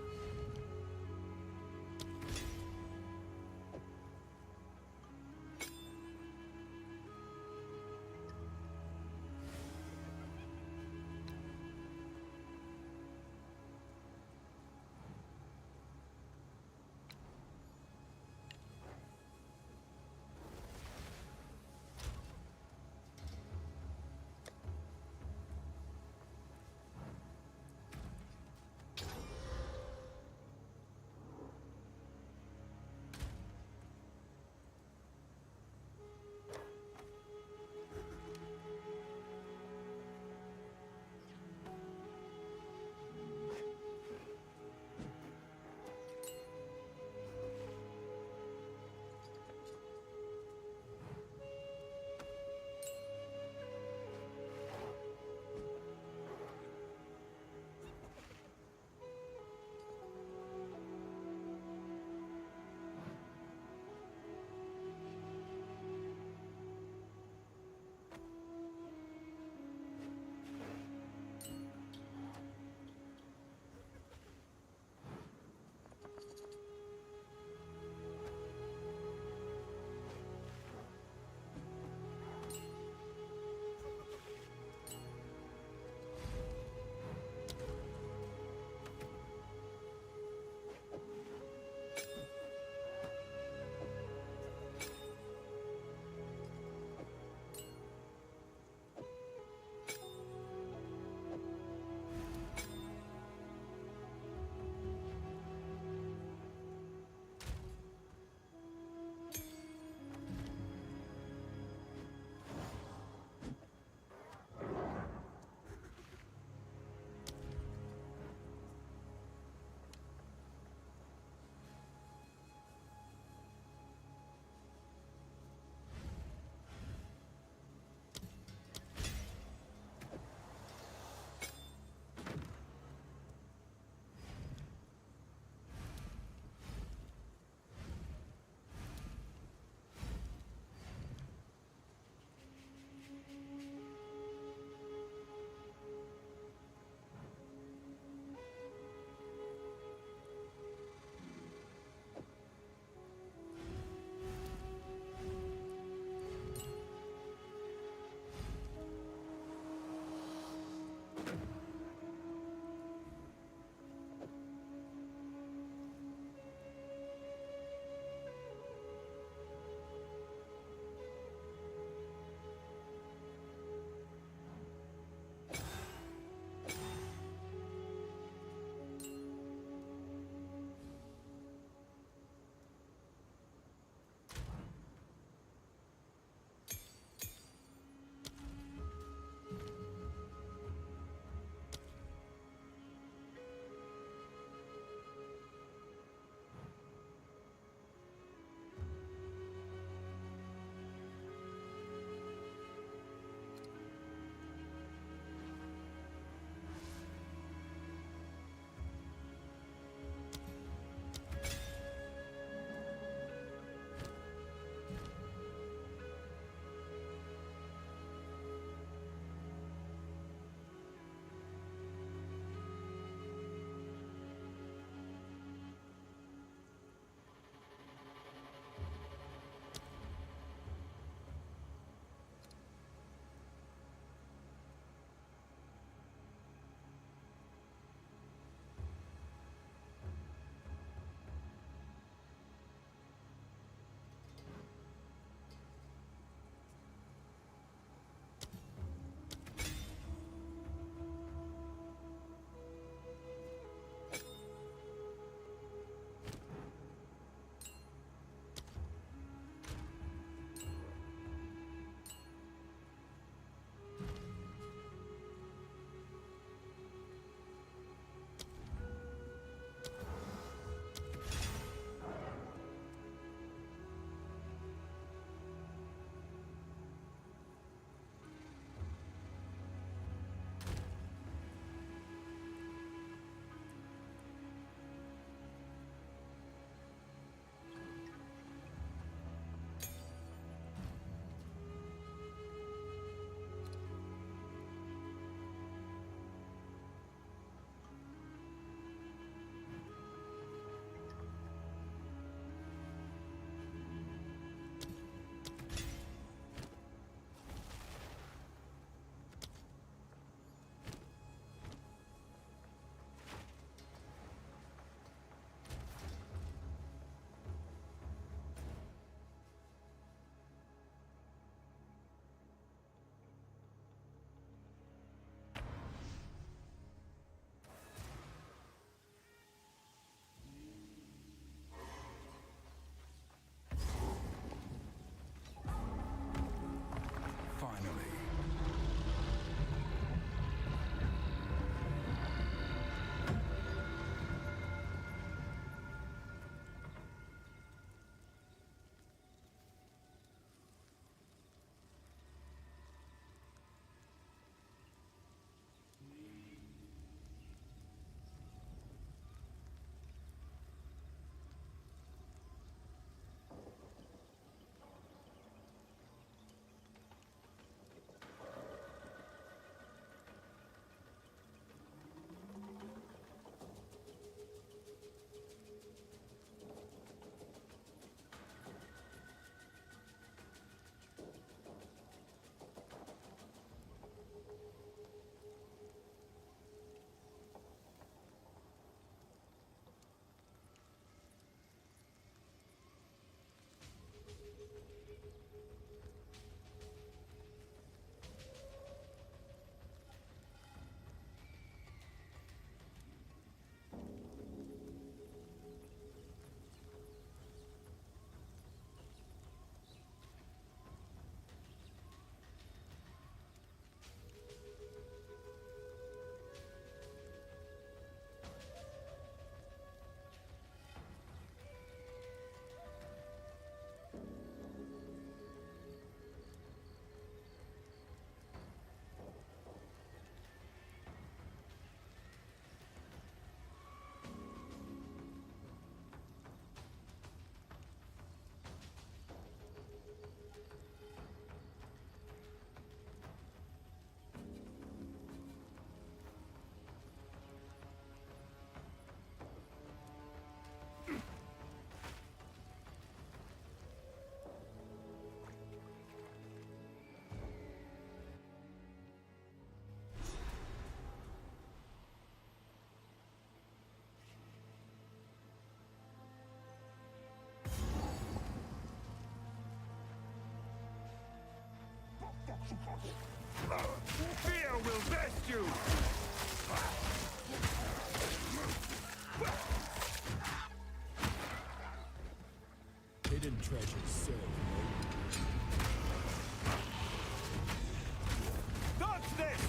Best you! Hidden treasures serve no Dodge this!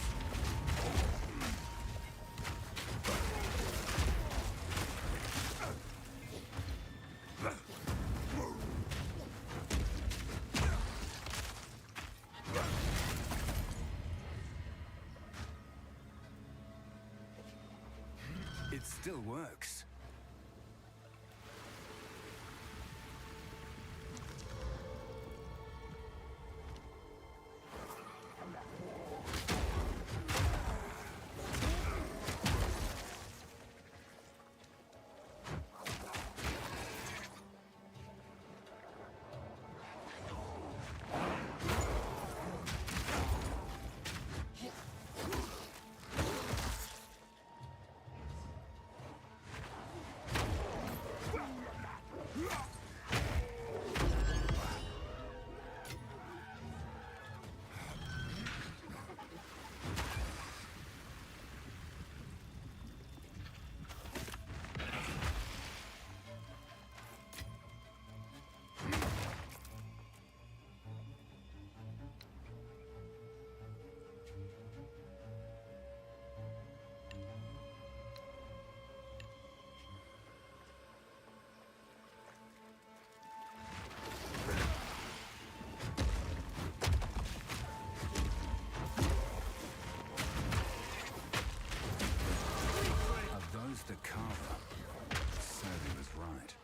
It still works. The carver. So he was right.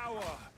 Tower!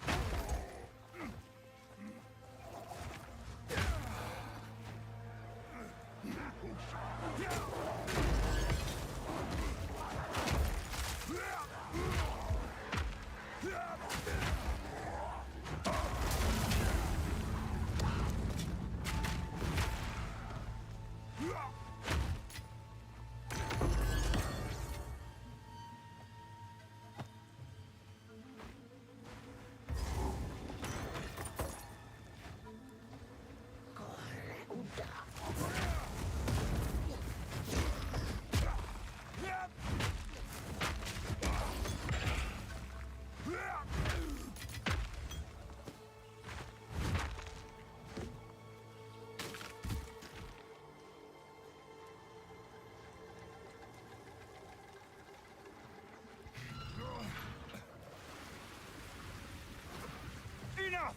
Enough!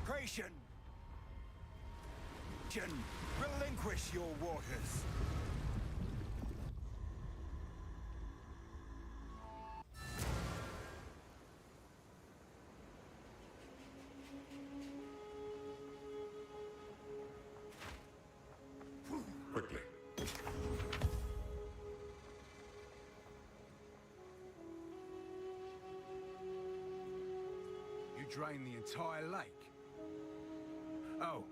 Creation! Relinquish your waters. Quickly. You drain the entire lake. Oh.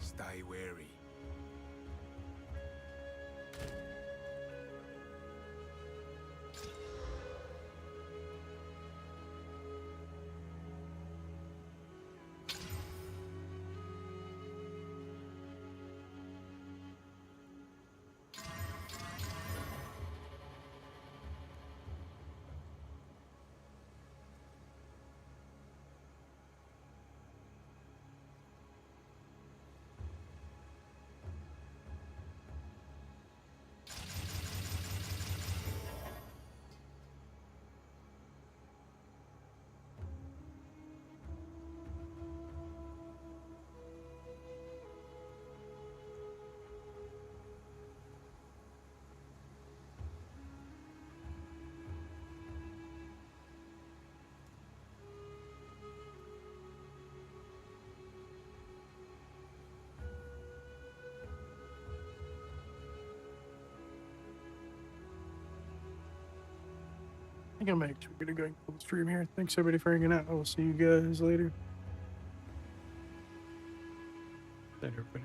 Stay wary. I think I'm actually gonna go and close the stream here. Thanks everybody for hanging out. I will see you guys later. Later, everybody.